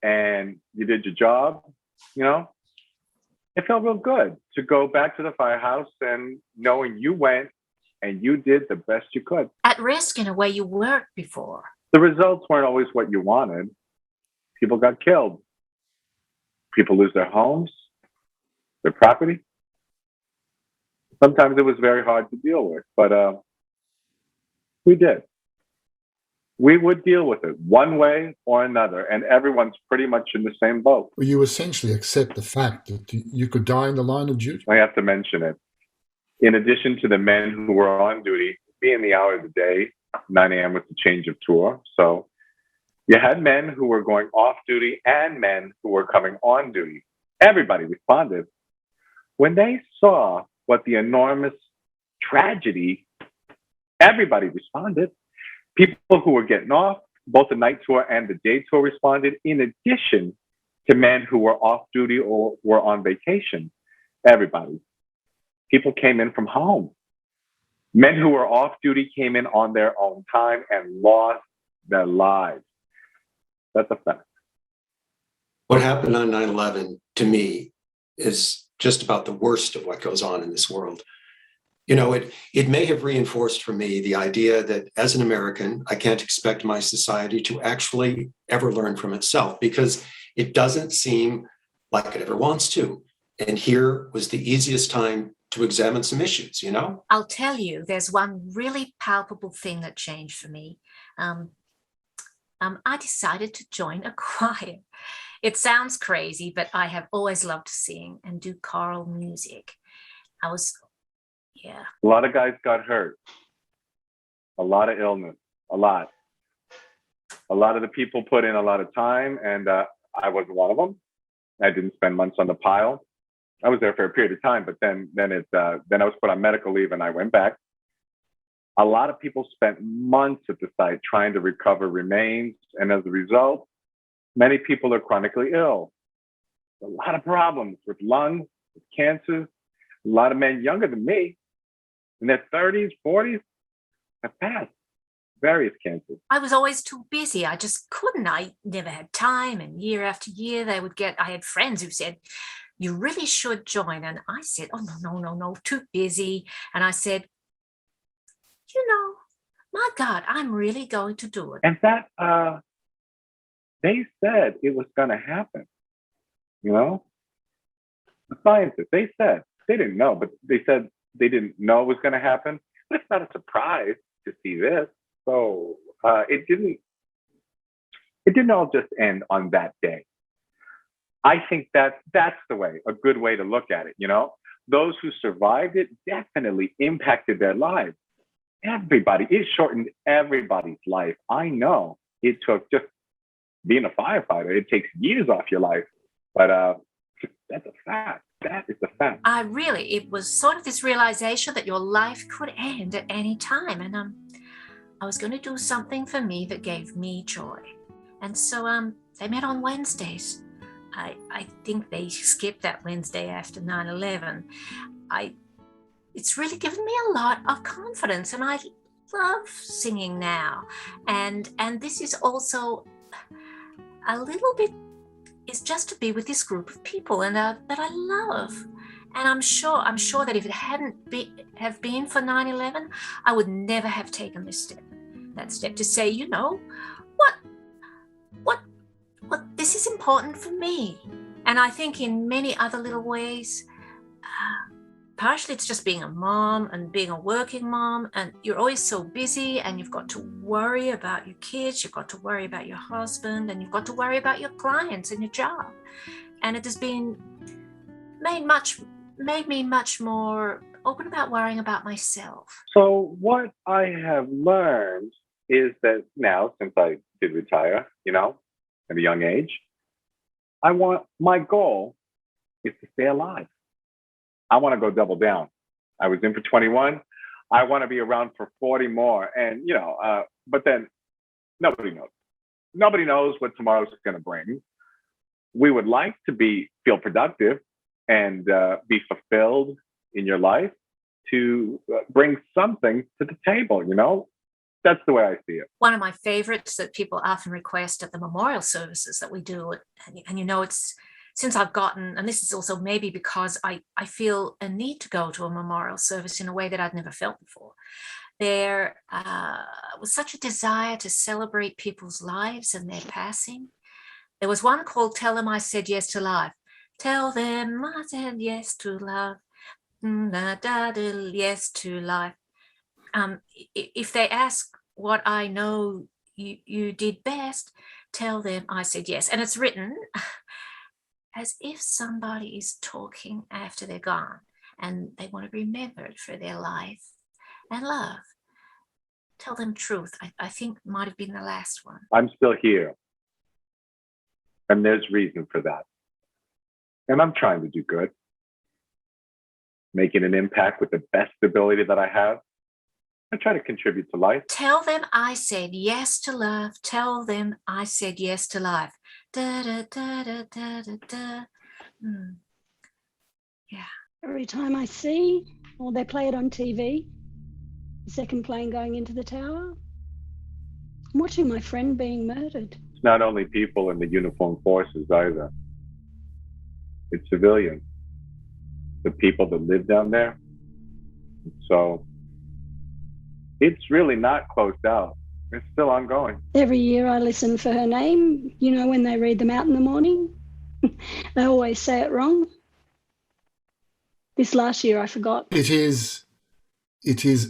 and you did your job, it felt real good to go back to the firehouse and knowing you went and you did the best you could. At risk in a way you weren't before. The results weren't always what you wanted. People got killed. People lose their homes, their property. Sometimes it was very hard to deal with, but we did. We would deal with it one way or another, and everyone's pretty much in the same boat. Well, you essentially accept the fact that you could die in the line of duty. I have to mention it. In addition to the men who were on duty, being the hour of the day, 9 a.m. was the change of tour. So you had men who were going off duty and men who were coming on duty. Everybody responded. When they saw what the enormous tragedy, everybody responded. People who were getting off, both the night tour and the day tour responded, in addition to men who were off duty or were on vacation. Everybody. People came in from home. Men who were off duty came in on their own time and lost their lives. That's a fact. What happened on 9/11 to me is just about the worst of what goes on in this world. It may have reinforced for me the idea that as an American, I can't expect my society to actually ever learn from itself because it doesn't seem like it ever wants to. And here was the easiest time to examine some issues, I'll tell you, there's one really palpable thing that changed for me. I decided to join a choir. It sounds crazy, but I have always loved to sing and do choral music. A lot of guys got hurt. A lot of illness. A lot. A lot of the people put in a lot of time, and I wasn't one of them. I didn't spend months on the pile. I was there for a period of time, but then I was put on medical leave and I went back. A lot of people spent months at the site trying to recover remains, and as a result, many people are chronically ill. A lot of problems with lungs, with cancers. A lot of men younger than me, in their 30s, 40s, have passed various cancers. I was always too busy. I just couldn't. I never had time. And year after year, I had friends who said, you really should join. And I said, oh, no, too busy. And I said, my God, I'm really going to do it. And that, they said it was going to happen. The scientists, they said, they didn't know, but they said they didn't know it was going to happen. But it's not a surprise to see this. So it didn't all just end on that day. I think that's the way, a good way to look at it. those who survived it definitely impacted their lives. Everybody, it shortened everybody's life. I know it took just being a firefighter, it takes years off your life, but that's a fact. That is a fact. It was sort of this realization that your life could end at any time. And I was going to do something for me that gave me joy. And so they met on Wednesdays. I think they skipped that Wednesday after 9/11. It's really given me a lot of confidence, and I love singing now. And this is also a little bit, is just to be with this group of people and that I love. And I'm sure that if it hadn't been for 9/11, I would never have taken that step to say, you know, what, this is important for me. And I think in many other little ways, partially it's just being a mom and being a working mom, and you're always so busy, and you've got to worry about your kids, you've got to worry about your husband, and you've got to worry about your clients and your job. And it has been made me much more open about worrying about myself. So what I have learned is that now, since I did retire, at a young age, my goal is to stay alive. I want to go double down. I was in for 21. I want to be around for 40 more. And, but then nobody knows. Nobody knows what tomorrow's going to bring. We would like to feel productive and be fulfilled in your life to bring something to the table, That's the way I see it. One of my favorites that people often request at the memorial services that we do, and it's since I've gotten, and this is also maybe because I feel a need to go to a memorial service in a way that I'd never felt before. There was such a desire to celebrate people's lives and their passing. There was one called Tell Them I Said Yes to Life. Tell them I said yes to love. Yes to life. If they ask what I know you did best, tell them I said yes. And it's written as if somebody is talking after they're gone and they want to be remembered for their life and love. Tell them truth. I think might have been the last one. I'm still here. And there's reason for that. And I'm trying to do good. Making an impact with the best ability that I have. I try to contribute to life. Tell them I said yes to love. Tell them I said yes to life. Da, da, da, da, da, da, da. Yeah. Every time I see, or they play it on TV, the second plane going into the tower, I'm watching my friend being murdered. It's not only people in the uniformed forces either. It's civilians. The people that live down there. So it's really not closed out. It's still ongoing. Every year I listen for her name. When they read them out in the morning, they always say it wrong. This last year I forgot. It is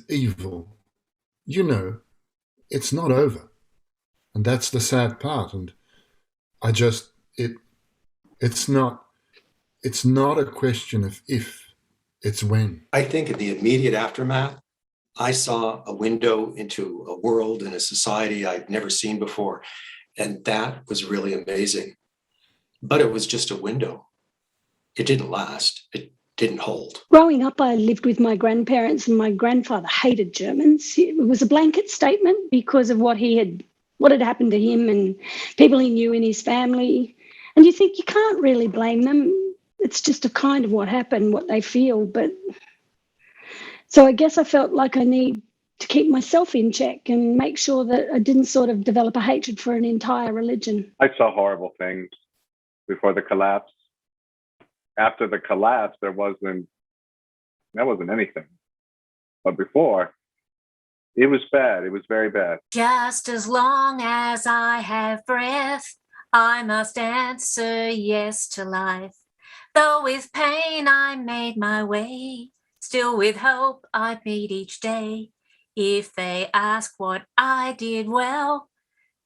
evil. It's not over. And that's the sad part. And it's not a question of if, it's when. I think in the immediate aftermath, I saw a window into a world and a society I'd never seen before. And that was really amazing. But it was just a window. It didn't last. It didn't hold. Growing up, I lived with my grandparents, and my grandfather hated Germans. It was a blanket statement because of what had happened to him and people he knew in his family. And you think you can't really blame them. It's just a kind of what happened, what they feel. But so I guess I felt like I need to keep myself in check and make sure that I didn't sort of develop a hatred for an entire religion. I saw horrible things before the collapse. After the collapse, there wasn't anything. But before, it was bad. It was very bad. Just as long as I have breath, I must answer yes to life. Though with pain I made my way, still with hope I meet each day. If they ask what I did well,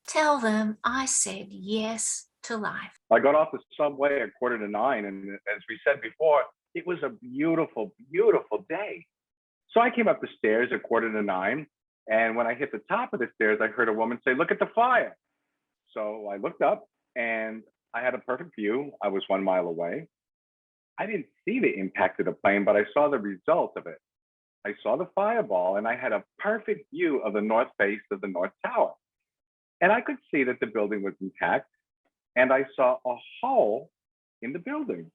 tell them I said yes to life. I got off the subway at 8:45, and as we said before, It was a beautiful, beautiful day. So I came up the stairs at 8:45, and when I hit the top of the stairs, I heard a woman say, "Look at the fire." So I looked up, and I had a perfect view. I was 1 mile away. I didn't see the impact of the plane, but I saw the result of it. I saw the fireball, and I had a perfect view of the north face of the North Tower. And I could see that the building was intact, and I saw a hole in the building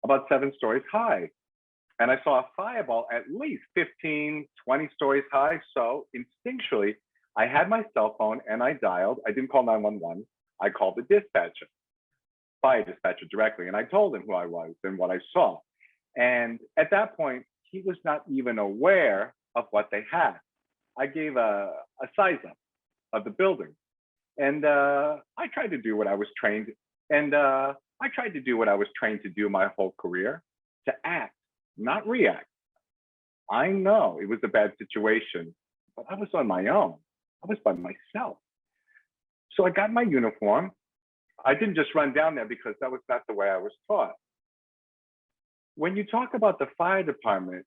about 7 stories high. And I saw a fireball at least 15, 20 stories high. So instinctually, I had my cell phone and I dialed. I didn't call 911. I called the dispatcher, fire dispatcher directly. And I told him who I was and what I saw. And at that point, he was not even aware of what they had. I gave a size up of the building. And I tried to do what I was trained. And I tried to do what I was trained to do my whole career, to act, not react. I know it was a bad situation, but I was on my own. I was by myself. So I got my uniform. I didn't just run down there because that was not the way I was taught. When you talk about the fire department,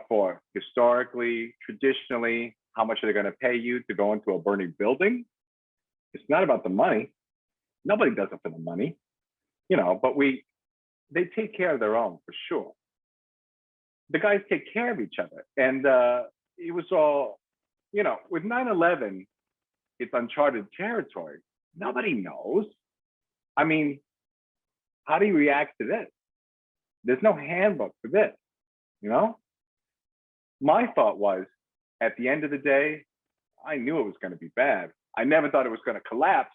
for historically, traditionally, how much are they going to pay you to go into a burning building? It's not about the money. Nobody does it for the money, but they take care of their own for sure. The guys take care of each other. And it was all, with 9/11, it's uncharted territory. Nobody knows. I mean, how do you react to this? There's no handbook for this, My thought was, at the end of the day, I knew it was going to be bad. I never thought it was going to collapse.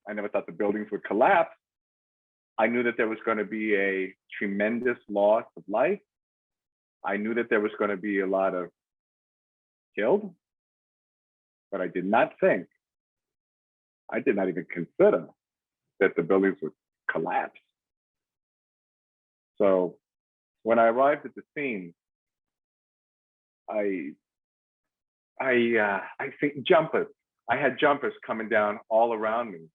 I never thought the buildings would collapse. I knew that there was going to be a tremendous loss of life. I knew that there was going to be a lot of killed, but I did not think, I did not even consider that the buildings would collapse. So when I arrived at the scene, I think jumpers. I had jumpers coming down all around me.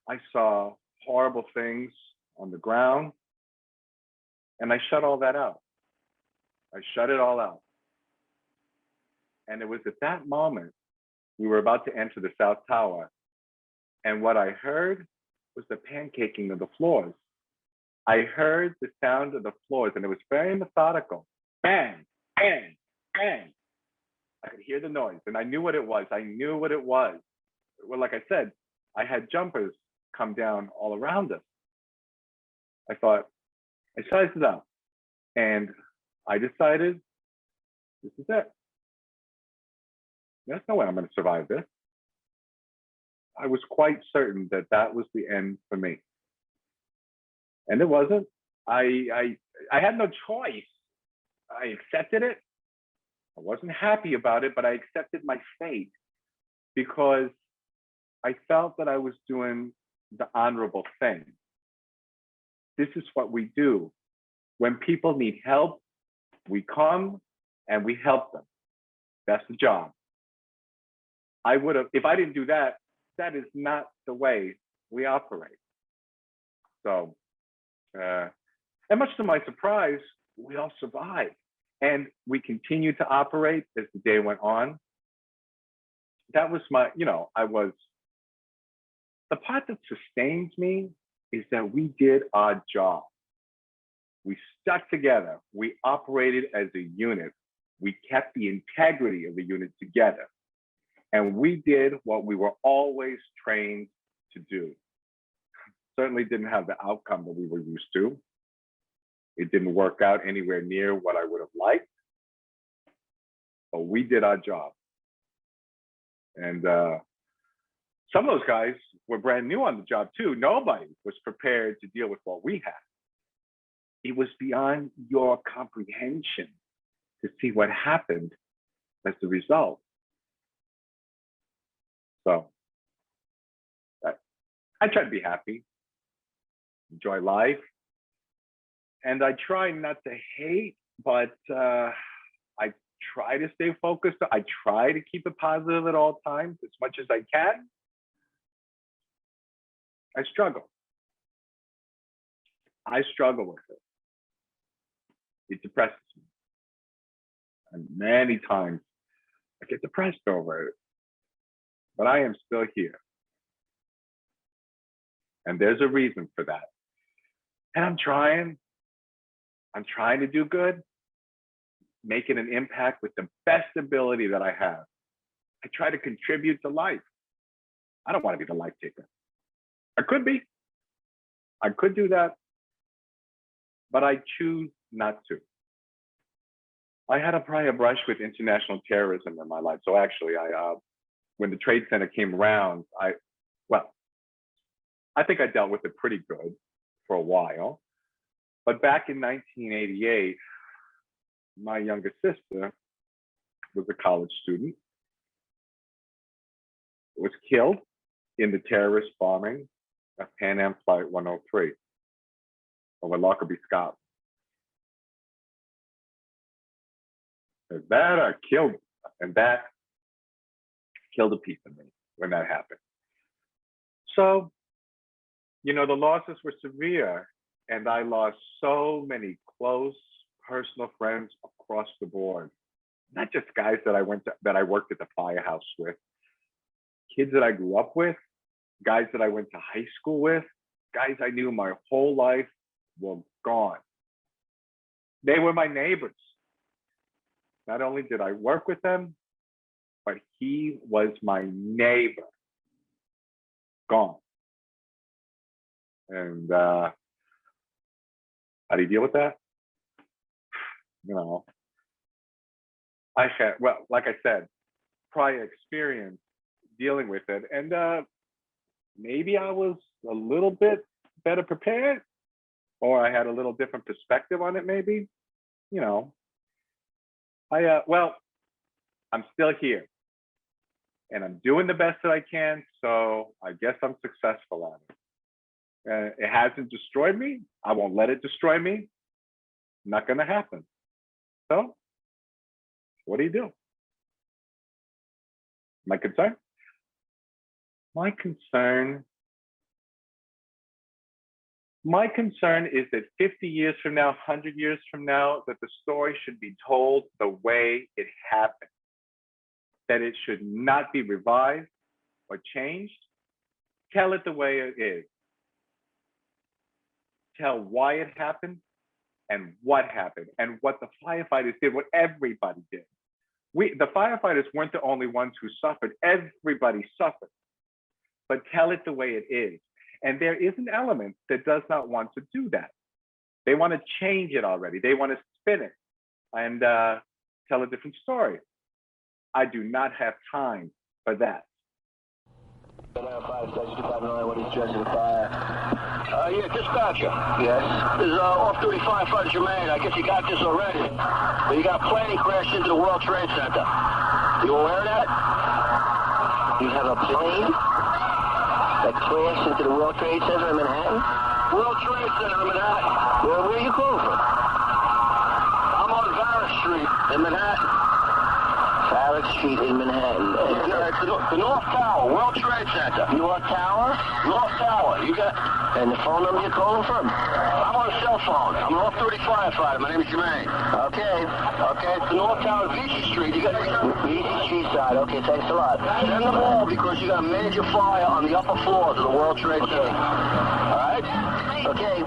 I saw horrible things on the ground, and I shut all that out. I shut it all out. And it was at that moment, we were about to enter the South Tower, and what I heard was the pancaking of the floors. I heard the sound of the floors, and it was very methodical. Bang, bang, bang. I could hear the noise, and I knew what it was. I knew what it was. Well, like I said, I had jumpers come down all around us. I thought, I sized it up, and I decided, this is it. There's no way I'm going to survive this. I was quite certain that that was the end for me. And it wasn't. I had no choice. I accepted it. I wasn't happy about it, but I accepted my fate because I felt that I was doing the honorable thing. This is what we do. When people need help, we come and we help them. That's the job. I would have, if I didn't do that, that is not the way we operate. So, and much to my surprise, we all survived. And we continued to operate as the day went on. That was my, the part that sustains me is that we did our job. We stuck together. We operated as a unit. We kept the integrity of the unit together. And we did what we were always trained to do. Certainly didn't have the outcome that we were used to. It didn't work out anywhere near what I would have liked, but we did our job. And some of those guys were brand new on the job too. Nobody was prepared to deal with what we had. It was beyond your comprehension to see what happened as the result. So I try to be happy, enjoy life. And I try not to hate, but I try to stay focused. I try to keep it positive at all times as much as I can. I struggle with it. It depresses me. And many times I get depressed over it. But I am still here. And there's a reason for that. And I'm trying to do good, making an impact with the best ability that I have. I try to contribute to life. I don't want to be the life taker. I could be. I could do that, but I choose not to. I had a prior brush with international terrorism in my life. So actually, when the Trade Center came around, I think I dealt with it pretty good for a while. But back in 1988, my younger sister was a college student, was killed in the terrorist bombing of Pan Am Flight 103 over Lockerbie, Scotland. That killed a piece of me when that happened. So, the losses were severe, and I lost so many close personal friends across the board. Not just guys that I worked at the firehouse with, kids that I grew up with, guys that I went to high school with, guys I knew my whole life were gone. They were my neighbors. Not only did I work with them, but he was my neighbor. Gone. And how do you deal with that? I had, like I said, prior experience dealing with it. And maybe I was a little bit better prepared, or I had a little different perspective on it, maybe. I'm still here. And I'm doing the best that I can, so I guess I'm successful at it. It hasn't destroyed me. I won't let it destroy me. Not going to happen. So, what do you do? My concern? My concern is that 50 years from now, 100 years from now, that the story should be told the way it happened. That it should not be revised or changed. Tell it the way it is. Tell why it happened and what happened and what the firefighters did, what everybody did. The firefighters weren't the only ones who suffered. Everybody suffered. But tell it the way it is. And there is an element that does not want to do that. They want to change it already. They want to spin it and tell a different story. I do not have time for that. Fire Station 259, what is addressing the fire? Yeah, dispatcher. Yes? This is off-duty firefighter Jermyn. I guess you got this already. But you got a plane crash into the World Trade Center. You aware of that? You have a plane that crashed into the World Trade Center in Manhattan? World Trade Center in Manhattan. Where are you calling from? I'm on Varus Street in Manhattan. Farragut Street in Manhattan. Yeah, it's the North Tower, World Trade Center. North Tower? North Tower. You got... And the phone number you're calling from? I'm on a cell phone. I'm an off-duty firefighter. My name is Jermyn. Okay. It's the North Tower, Vesey Street. You got... Vesey Street side. Okay, thanks a lot. Send them all because you got a major fire on the upper floors of the World Trade Center. All right? Okay.